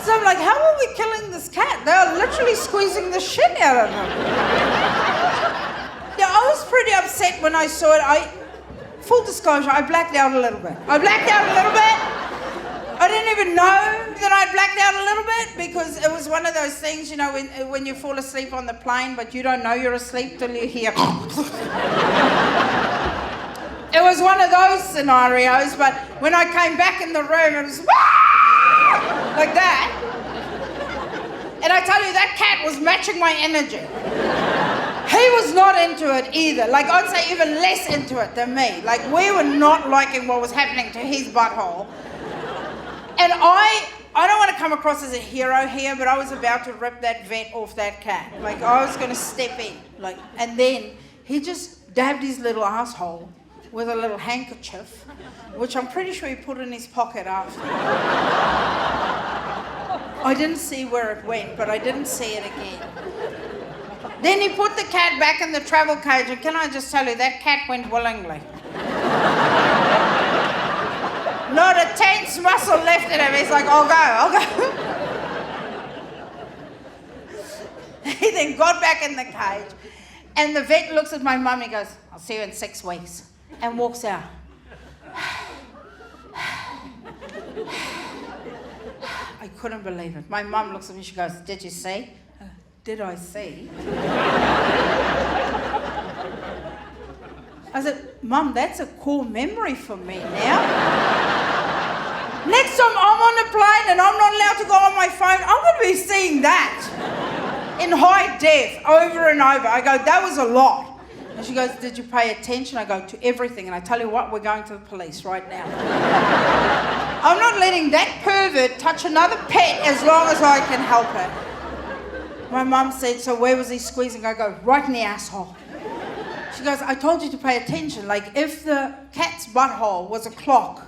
So I'm like, how are we killing this cat? They're literally squeezing the shit out of him. Yeah, I was pretty upset when I saw it. Full disclosure, I blacked out a little bit. I didn't even know that I blacked out a little bit because it was one of those things, you know, when you fall asleep on the plane, but you don't know you're asleep till you hear. It was one of those scenarios, but when I came back in the room, it was, matching my energy. He was not into it either. Like, I'd say even less into it than me. Like, we were not liking what was happening to his butthole. And I don't want to come across as a hero here, but I was about to rip that vet off that cat. Like, I was going to step in. Like, and then he just dabbed his little asshole with a little handkerchief, which I'm pretty sure he put in his pocket after. I didn't see where it went, but I didn't see it again. Then he put the cat back in the travel cage, and can I just tell you, that cat went willingly. Not a tense muscle left in him. He's like, I'll go. He then got back in the cage, and the vet looks at my mum, he goes, I'll see you in 6 weeks, and walks out. I couldn't believe it. My mum looks at me, she goes, did you see? Did I see? I said, Mum, that's a core memory for me now. Next time I'm on a plane and I'm not allowed to go on my phone, I'm going to be seeing that in high def over and over. I go, that was a lot. And she goes, did you pay attention? I go, to everything. And I tell you what, we're going to the police right now. I'm not letting that pervert touch another pet as long as I can help it. My mum said, so where was he squeezing? I go, right in the asshole. She goes, I told you to pay attention. Like, if the cat's butthole was a clock,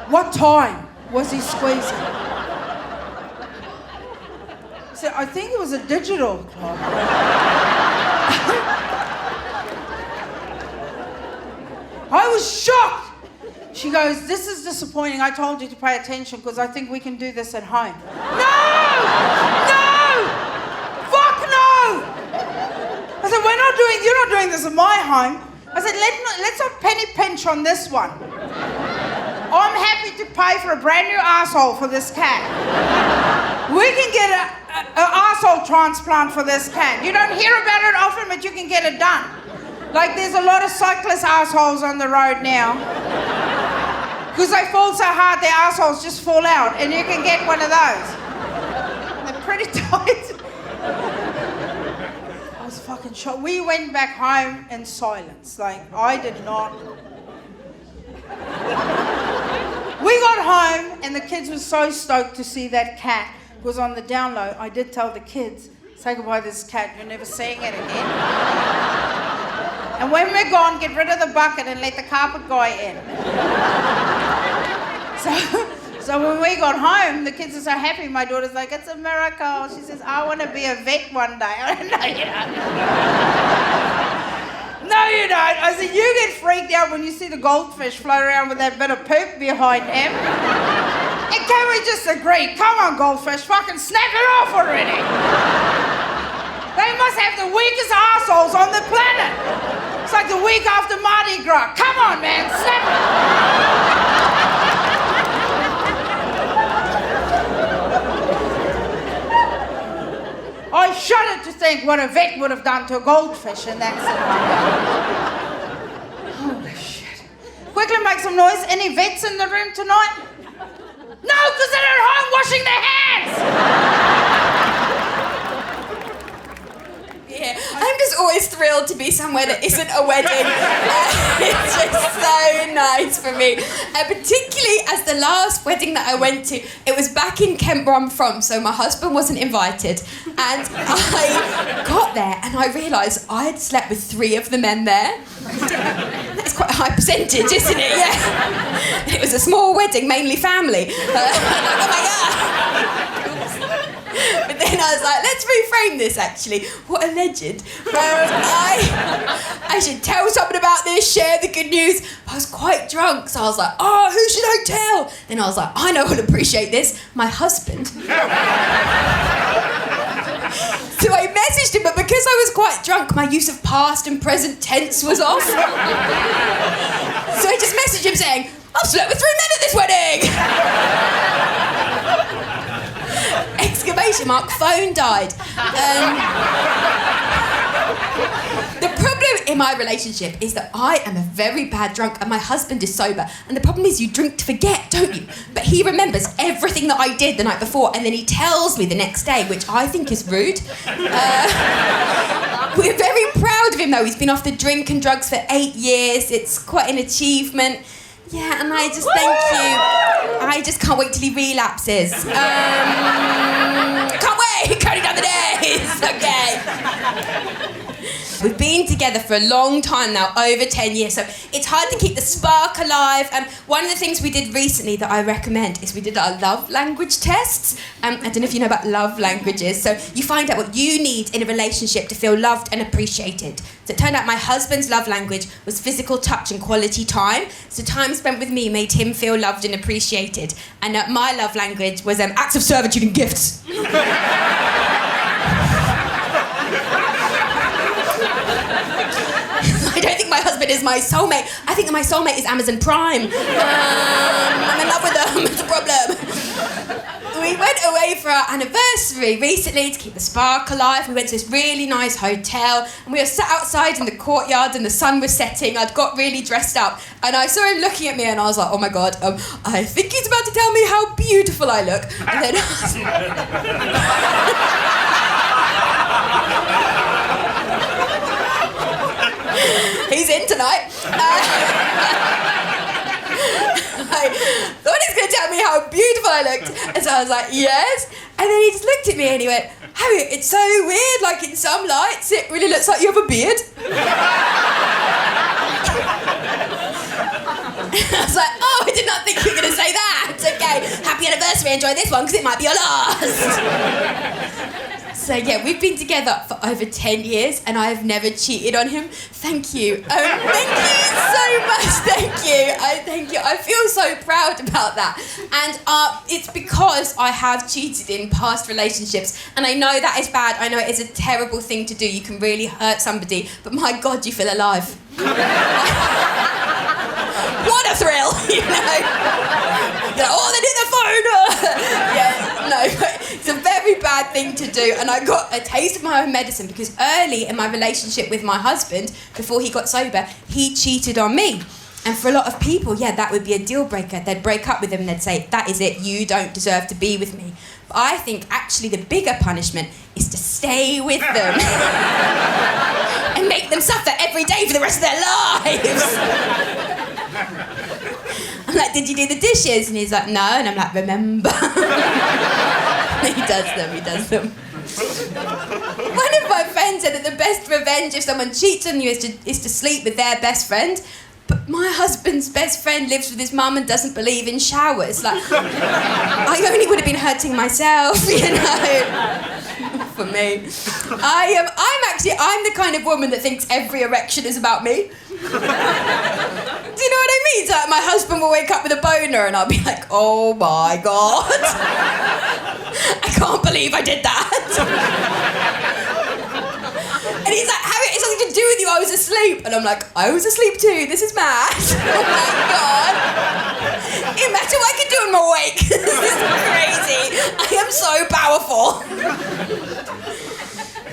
what time was he squeezing? I said, I think it was a digital clock. I was shocked. She goes, this is disappointing. I told you to pay attention because I think we can do this at home. No! No! Fuck no! I said, you're not doing this at my home. I said, let's not penny pinch on this one. I'm happy to pay for a brand new asshole for this cat. We can get an asshole transplant for this cat. You don't hear about it often, but you can get it done. Like, there's a lot of cyclist assholes on the road now. Because they fall so hard, their assholes just fall out, and you can get one of those. They're pretty tight. I was fucking shocked. We went back home in silence. Like, I did not. We got home, and the kids were so stoked to see that cat. It was on the down low. I did tell the kids, say goodbye to this cat, you're never seeing it again. And when we're gone, get rid of the bucket and let the carpet guy in. So when we got home, the kids are so happy. My daughter's like, it's a miracle. She says, I want to be a vet one day. I went, no, you don't. No, you don't. I said, you get freaked out when you see the goldfish float around with that bit of poop behind him. And can we just agree? Come on, goldfish, fucking snap it off already. They must have the weakest assholes on the planet. It's like the week after Mardi Gras. Come on, man, snap it. I shudder to think what a vet would have done to a goldfish in that scenario. Holy shit. Quickly make some noise. Any vets in the room tonight? No, because they're at home washing their hands. Yeah, I'm just always thrilled to be somewhere that isn't a wedding. It's just so nice for me. Particularly as the last wedding that I went to, it was back in Kent where I'm from, so my husband wasn't invited. And I got there and I realised I had slept with 3 of the men there. That's quite a high percentage, isn't it? Yeah. And it was a small wedding, mainly family. Oh my God. But then I was like, let's reframe this actually. What a legend. I should tell someone about this, share the good news. I was quite drunk, so I was like, oh, who should I tell? Then I was like, I know who'll appreciate this. My husband. So I messaged him, but because I was quite drunk, my use of past and present tense was off. So I just messaged him saying, I've slept with 3 men at this wedding! Exclamation mark, phone died. The problem in my relationship is that I am a very bad drunk and my husband is sober. And the problem is you drink to forget, don't you? But he remembers everything that I did the night before and then he tells me the next day, which I think is rude. We're very proud of him though. He's been off the drink and drugs for 8 years. It's quite an achievement. Yeah, and I just thank you. I just can't wait till he relapses. Can't wait, counting down the days. Okay. We've been together for a long time now, over 10 years, so it's hard to keep the spark alive. One of the things we did recently that I recommend is we did our love language tests. I don't know if you know about love languages. So you find out what you need in a relationship to feel loved and appreciated. So it turned out my husband's love language was physical touch and quality time. So time spent with me made him feel loved and appreciated. And my love language was acts of servitude and gifts. I don't think my husband is my soulmate. I think that my soulmate is Amazon Prime. I'm in love with them. It's a problem. We went away for our anniversary recently to keep the spark alive. We went to this really nice hotel and we were sat outside in the courtyard and the sun was setting. I'd got really dressed up and I saw him looking at me and I was like, oh my God, I think he's about to tell me how beautiful I look. And then he's in tonight. I thought he was going to tell me how beautiful I looked. And so I was like, yes. And then he just looked at me and he went, Harriet, it's so weird. Like in some lights, it really looks like you have a beard. I was like, oh, I did not think you were going to say that. Okay, happy anniversary. Enjoy this one because it might be your last. So yeah, we've been together for over 10 years and I have never cheated on him. Thank you. Thank you so much. Thank you. Thank you. I feel so proud about that. And it's because I have cheated in past relationships. And I know that is bad. I know it is a terrible thing to do. You can really hurt somebody. But my God, you feel alive. What a thrill, you know. You're like, oh, they did the phone. Yeah, no, it's a very bad thing to do. And I got a taste of my own medicine because early in my relationship with my husband, before he got sober, he cheated on me. And for a lot of people, yeah, that would be a deal breaker. They'd break up with him and they'd say, that is it, you don't deserve to be with me. But I think actually the bigger punishment is to stay with them and make them suffer every day for the rest of their lives. I'm like, did you do the dishes? And he's like, no. And I'm like, remember. He does them. One of my friends said that the best revenge if someone cheats on you is to sleep with their best friend. But my husband's best friend lives with his mum and doesn't believe in showers. Like, I only would have been hurting myself, you know. For me. I'm the kind of woman that thinks every erection is about me. Do you know what I mean? So like, my husband will wake up with a boner and I'll be like, oh my God. I can't believe I did that. And he's like, Harriet, it's something to do with you, I was asleep. And I'm like, I was asleep too, this is mad. Oh my God. Imagine what I can do when I'm awake. This is crazy. I am so powerful.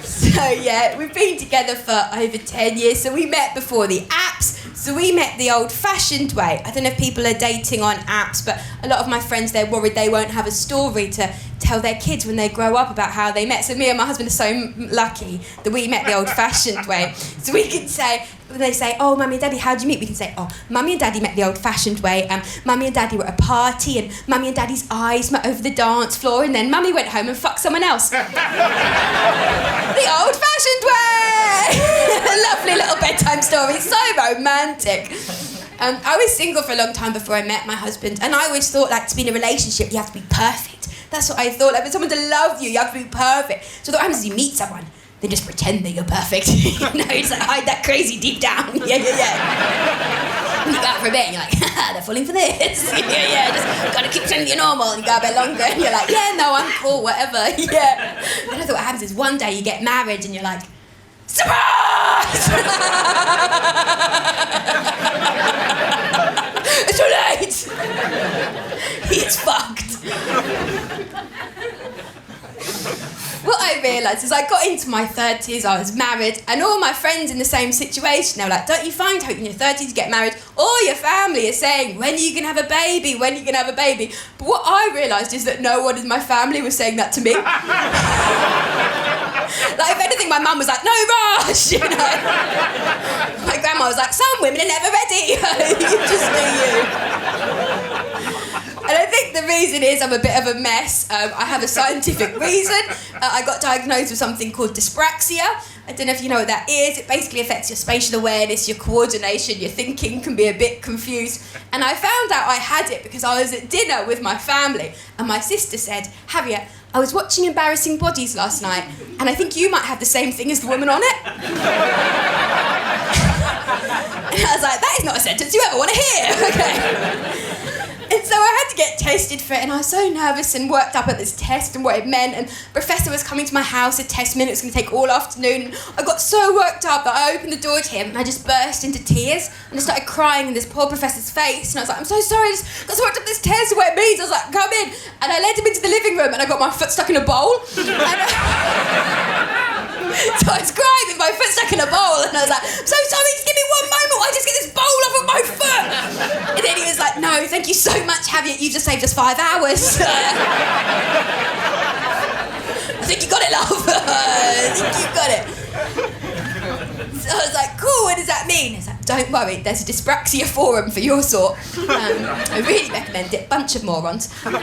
So yeah, we've been together for over 10 years. So we met before the apps. So we met the old-fashioned way. I don't know if people are dating on apps, but a lot of my friends, they're worried they won't have a story to tell their kids when they grow up about how they met. So me and my husband are so lucky that we met the old-fashioned way. So we can say, when they say, oh, Mummy and Daddy, how'd you meet? We can say, oh, Mummy and Daddy met the old-fashioned way. Mummy and Daddy were at a party and Mummy and Daddy's eyes met over the dance floor and then Mummy went home and fucked someone else. The old-fashioned way! Lovely little bedtime story, so romantic. I was single for a long time before I met my husband and I always thought, like, to be in a relationship, you have to be perfect. That's what I thought, like, for someone to love you, you have to be perfect. So what happens is you meet someone, they just pretend that you're perfect. You know, it's like, hide that crazy deep down. Yeah. And you go out for a bit and you're like, they're falling for this. Yeah, just gotta keep pretending you're normal and you go a bit longer and you're like, yeah, no, I'm cool, whatever, yeah. And I thought what happens is one day you get married and you're like, surprise! It's too late! He's fucked. What I realised as I got into my 30s, I was married, and all my friends in the same situation, they were like, don't you find hope in your 30s to get married? All your family is saying, when are you going to have a baby? When are you going to have a baby? But what I realised is that no one in my family was saying that to me. Like, if anything, my mum was like, no rush, you know. My grandma was like, some women are never ready. You just do you. And I think the reason is I'm a bit of a mess. I have a scientific reason. I got diagnosed with something called dyspraxia. I don't know if you know what that is. It basically affects your spatial awareness, your coordination, your thinking can be a bit confused. And I found out I had it because I was at dinner with my family and my sister said, Harriet, I was watching Embarrassing Bodies last night and I think you might have the same thing as the woman on it. And I was like, that is not a sentence you ever want to hear. Okay. And so I had to get tested for it, and I was so nervous and worked up at this test and what it meant, and Professor was coming to my house to test me, and it was going to take all afternoon, and I got so worked up that I opened the door to him, and I just burst into tears, and I started crying in this poor professor's face, and I was like, I'm so sorry, I just got so worked up at this test and what it means. I was like, come in, and I led him into the living room, and I got my foot stuck in a bowl, so I was crying with my foot stuck in a bowl, and I was like, I'm so sorry, just give me one moment while I just get this bowl off of my foot. And then he was like, no, thank you so much, Harriet, you just saved us 5 hours. I think you got it, love. I think you got it. So I was like, cool, what does that mean? He's like, don't worry, there's a dyspraxia forum for your sort. I really recommend it, bunch of morons. Some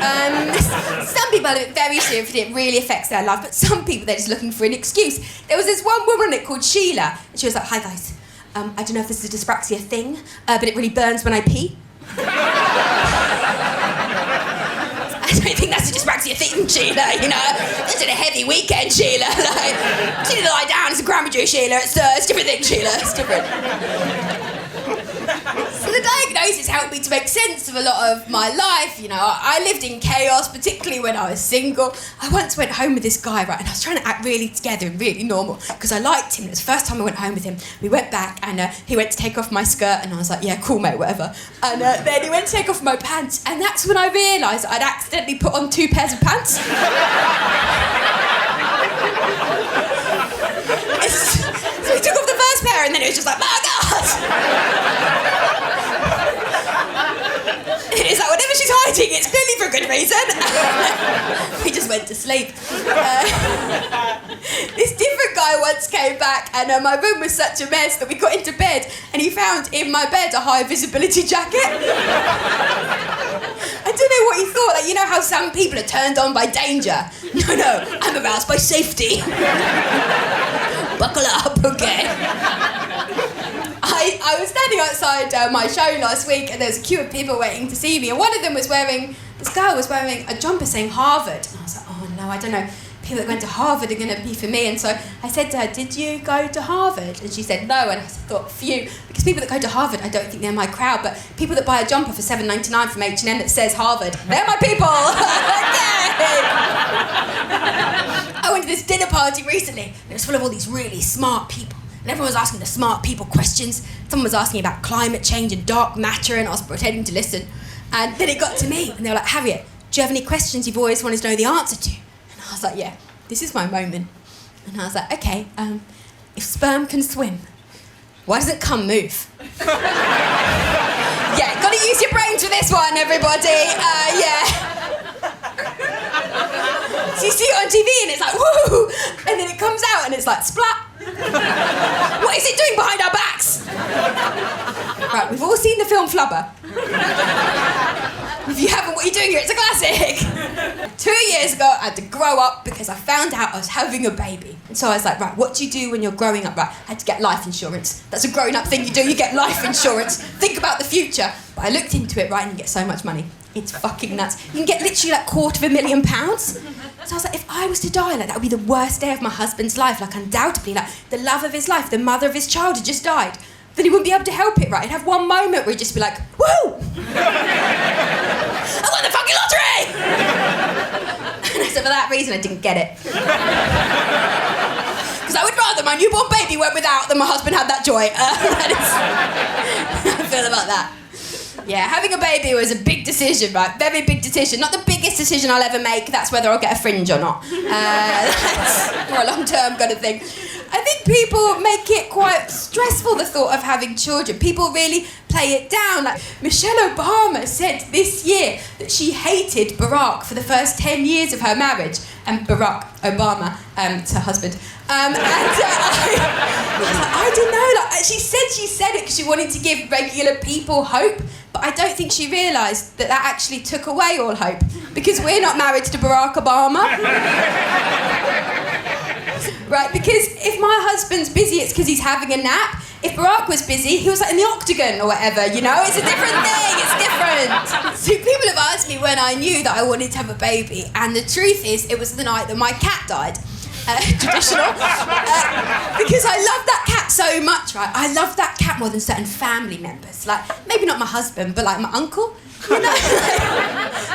people are very serious and it really affects their life, but some people, they're just looking for an excuse. There was this one woman on it called Sheila, and she was like, hi guys, I don't know if this is a dyspraxia thing, but it really burns when I pee. I don't think that's a dyspraxia thing, Sheila, you know. This is a heavy weekend, Sheila. Like, she didn't lie down, it's a grammar juice, Sheila. It's a different thing, Sheila. It's different. So the diagnosis helped me to make sense of a lot of my life, you know. I lived in chaos, particularly when I was single. I once went home with this guy, right, and I was trying to act really together and really normal because I liked him. It was the first time I went home with him. We went back and he went to take off my skirt and I was like, yeah, cool, mate, whatever. And then he went to take off my pants and that's when I realised I'd accidentally put on 2 pairs of pants. So he took off the first pair and then it was just like, my God! It's like, whatever she's hiding, it's clearly for a good reason. We just went to sleep. This different guy once came back and my room was such a mess that we got into bed and he found in my bed a high visibility jacket. I don't know what he thought, like, you know how some people are turned on by danger? No, I'm aroused by safety. Buckle up, okay? I was standing outside my show last week and there was a queue of people waiting to see me and one of them was this girl was wearing a jumper saying Harvard. And I was like, oh no, I don't know, people that went to Harvard are going to be for me. And so I said to her, did you go to Harvard? And she said no, and I thought, phew, because people that go to Harvard, I don't think they're my crowd, but people that buy a jumper for $7.99 from H&M that says Harvard, they're my people! I went to this dinner party recently and it was full of all these really smart people. And everyone was asking the smart people questions. Someone was asking about climate change and dark matter, and I was pretending to listen. And then it got to me, and they were like, Harriet, do you have any questions you've always wanted to know the answer to? And I was like, yeah, this is my moment. And I was like, okay, if sperm can swim, why doesn't cum move? Yeah, gotta use your brains for this one, everybody. Yeah. So you see it on TV, and it's like, woo! And then it comes out, and it's like, splat. What is it doing behind our backs? Right, we've all seen the film Flubber. If you haven't, what are you doing here? It's a classic. 2 years ago, I had to grow up because I found out I was having a baby. And so I was like, right, what do you do when you're growing up? Right, I had to get life insurance. That's a grown-up thing you do, you get life insurance. Think about the future. But I looked into it, right, and you get so much money. It's fucking nuts. You can get literally like £250,000. So I was like, if I was to die, like that would be the worst day of my husband's life. Like undoubtedly, like the love of his life, the mother of his child had just died. Then he wouldn't be able to help it, right? He'd have one moment where he'd just be like, woo! I won the fucking lottery! And so for that reason, I didn't get it. Because I would rather my newborn baby went without than my husband had that joy. That is how I feel about that. Yeah, having a baby was a big decision, right? Very big decision. Not the biggest decision I'll ever make. That's whether I'll get a fringe or not. That's for a long-term kind of thing. I think people make it quite stressful, the thought of having children. People really play it down. Like Michelle Obama said this year that she hated Barack for the first 10 years of her marriage. And Barack Obama, her husband. I don't know. Like, she said it because she wanted to give regular people hope. But I don't think she realised that actually took away all hope. Because we're not married to Barack Obama. Right, because if my husband's busy, it's because he's having a nap. If Barack was busy, he was like in the octagon or whatever, you know? It's a different thing, it's different. So people have asked me when I knew that I wanted to have a baby, and the truth is, it was the night that my cat died. Traditional. Because I love that cat so much, right? I love that cat more than certain family members. Like, maybe not my husband, but like my uncle. You know,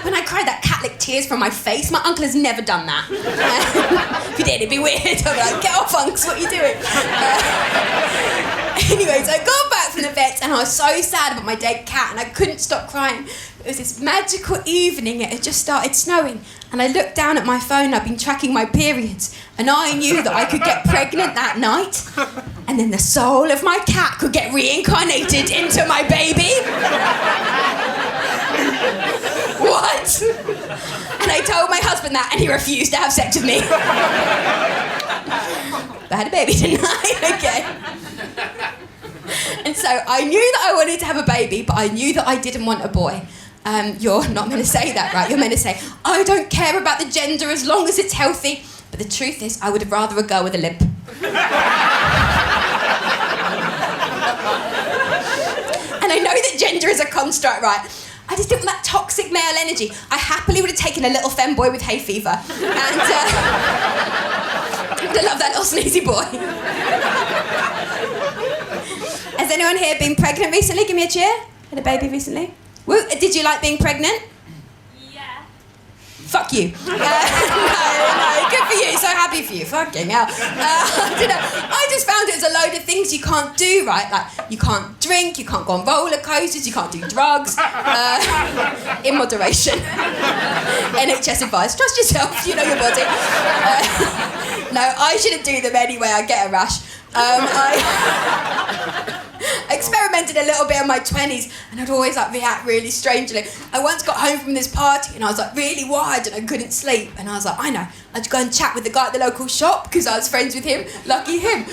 when I cried, that cat licked tears from my face. My uncle has never done that. If he did, it'd be weird. I'd be like, get off, Unks, what are you doing? Anyways, I got back from the vet and I was so sad about my dead cat and I couldn't stop crying. It was this magical evening, it had just started snowing, and I looked down at my phone. I'd been tracking my periods, and I knew that I could get pregnant that night, and then the soul of my cat could get reincarnated into my baby. What? And I told my husband that, and he refused to have sex with me. But I had a baby, didn't I? Okay. And so I knew that I wanted to have a baby, but I knew that I didn't want a boy. You're not meant to say that, right? You're meant to say, I don't care about the gender as long as it's healthy. But the truth is, I would have rather a girl with a limp. And I know that gender is a construct, right? I just didn't want that toxic male energy. I happily would have taken a little femboy with hay fever. And I love that little sneezy boy. Has anyone here been pregnant recently? Give me a cheer. Had a baby recently? Woo. Did you like being pregnant? Yeah. Fuck you. No, good for you. So happy for you. Fucking hell. I don't know. I just found it was a load of things you can't do, right? Like, you can't drink, you can't go on roller coasters, you can't do drugs. In moderation. NHS advice. Trust yourself, you know your body. No, I shouldn't do them anyway. I get a rash. I experimented a little bit in my 20s and I'd always like react really strangely. I once got home from this party and I was like really wired and I couldn't sleep, and I was like, I know, I'd go and chat with the guy at the local shop because I was friends with him. Lucky him.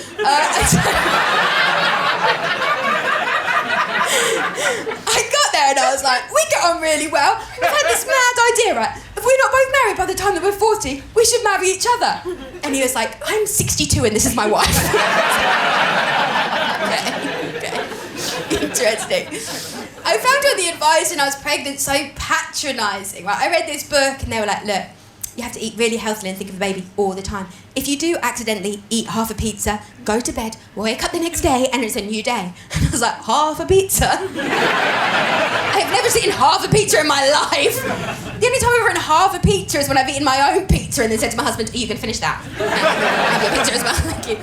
I got there and I was like, we get on really well. We've had this mad idea, right? If we're not both married by the time that we're 40, we should marry each other. And he was like, I'm 62 and this is my wife. Okay. Interesting. I found all the advice when I was pregnant so patronising. Right? I read this book and they were like, look, you have to eat really healthily and think of a baby all the time. If you do accidentally eat half a pizza, go to bed, wake up the next day, and it's a new day. And I was like, half a pizza? I've never eaten half a pizza in my life. The only time I've ever eaten half a pizza is when I've eaten my own pizza and then said to my husband, are you going to finish that? Have your pizza as well, thank you.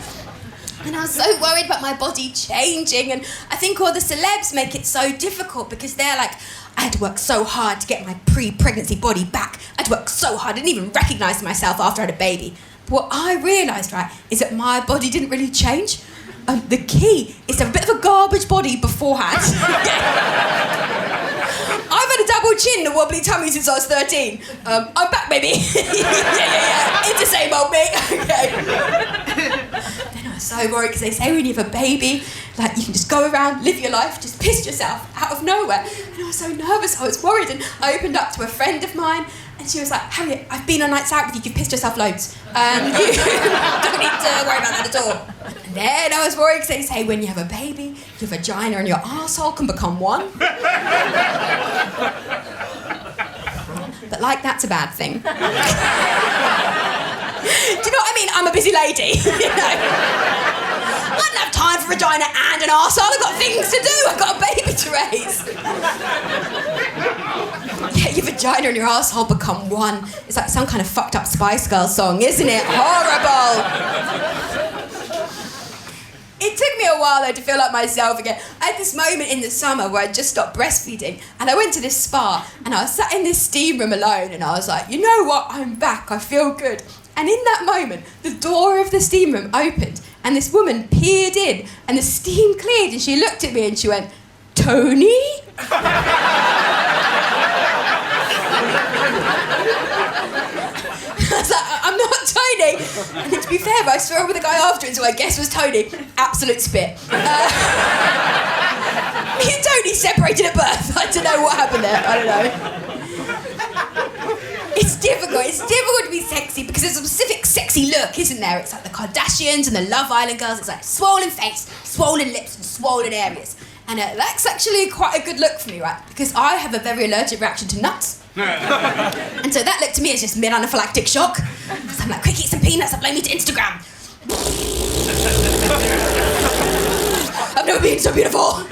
And I was so worried about my body changing, and I think all the celebs make it so difficult because they're like, I had to work so hard to get my pre-pregnancy body back. I had to work so hard, I didn't even recognise myself after I had a baby. But what I realised, right, is that my body didn't really change. The key is to have a bit of a garbage body beforehand. I've had a double chin and a wobbly tummy since I was 13. I'm back, baby. yeah. It's the same old me. Okay. Then I was so worried because they say when you have a baby, like you can just go around, live your life, just piss yourself out of nowhere. And I was so nervous, I was worried, and I opened up to a friend of mine, and she was like, Harriet, I've been on nights out with you, you've pissed yourself loads. You don't need to worry about that at all. And then I was worried because they say when you have a baby, your vagina and your arsehole can become one. But like that's a bad thing. Do you know what I mean? I'm a busy lady, you know. I don't have time for vagina and an arsehole. I've got things to do. I've got a baby to raise. Yeah, your vagina and your arsehole become one. It's like some kind of fucked up Spice Girls song, isn't it? Horrible. It took me a while though to feel like myself again. I had this moment in the summer where I just stopped breastfeeding and I went to this spa and I was sat in this steam room alone and I was like, you know what, I'm back, I feel good. And in that moment, the door of the steam room opened and this woman peered in and the steam cleared and she looked at me and she went, Tony? I was like, I'm not Tony. And to be fair, I saw with the guy afterwards who I guess was Tony. Absolute spit. Me and Tony separated at birth. I don't know what happened there. I don't know. It's difficult. It's difficult to be sexy because there's a specific sexy look, isn't there? It's like the Kardashians and the Love Island girls. It's like swollen face, swollen lips, and swollen areas. And that's actually quite a good look for me, right? Because I have a very allergic reaction to nuts. And so that look to me is just mid-anaphylactic shock. So I'm like, quick, eat some peanuts, upload me to Instagram. I've never been so beautiful.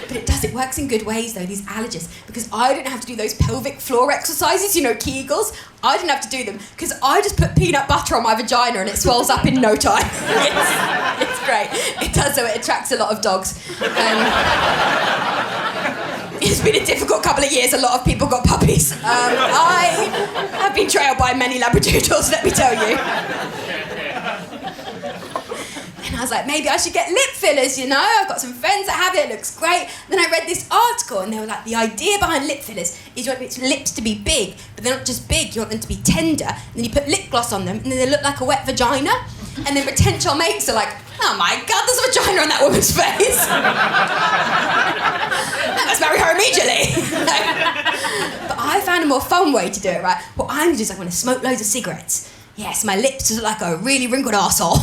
But it works in good ways though, these allergies, because I didn't have to do those pelvic floor exercises, you know, Kegels. I didn't have to do them because I just put peanut butter on my vagina and it swells up in no time. It's great. It does, so it attracts a lot of dogs. It's been a difficult couple of years. A lot of people got puppies. I have been trailed by many Labradoodles, let me tell you. And I was like, maybe I should get lip fillers, you know? I've got some friends that have it looks great. Then I read this article and they were like, the idea behind lip fillers is you want your lips to be big, but they're not just big, you want them to be tender. And then you put lip gloss on them and then they look like a wet vagina. And then potential mates are like, oh my God, there's a vagina on that woman's face. Let's marry her immediately. But I found a more fun way to do it, right? What I'm gonna do is I'm gonna smoke loads of cigarettes. Yes, my lips look like a really wrinkled arsehole.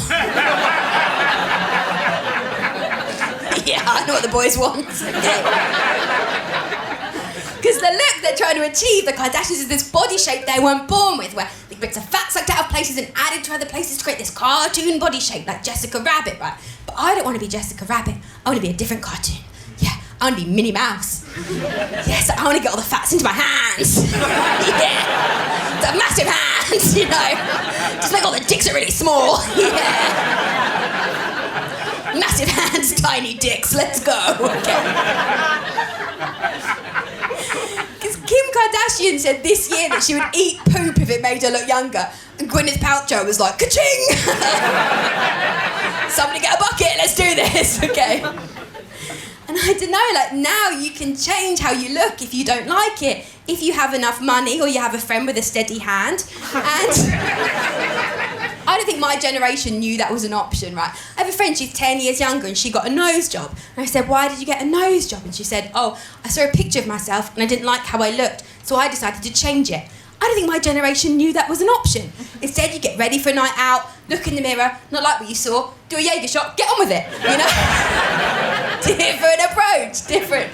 Yeah, I know what the boys want. Because the look they're trying to achieve, the Kardashians, is this body shape they weren't born with, where they get the fat sucked out of places and added to other places to create this cartoon body shape, like Jessica Rabbit, right? But I don't want to be Jessica Rabbit. I want to be a different cartoon. Yeah, I want to be Minnie Mouse. Yes, I want to get all the fats into my hands. Yeah, the massive hands, you know. Just make all the dicks are really small. Yeah. Massive hands, tiny dicks. Let's go. Okay. Kim Kardashian said this year that she would eat poop if it made her look younger. And Gwyneth Paltrow was like, ka-ching! Somebody get a bucket, let's do this, okay? And I don't know, like now you can change how you look if you don't like it. If you have enough money or you have a friend with a steady hand. And I don't think my generation knew that was an option, right? I have a friend, she's 10 years younger and she got a nose job. And I said, why did you get a nose job? And she said, oh, I saw a picture of myself and I didn't like how I looked, so I decided to change it. I don't think my generation knew that was an option. Instead, you get ready for a night out, look in the mirror, not like what you saw, do a Jaeger shot, get on with it, you know? Different approach, different.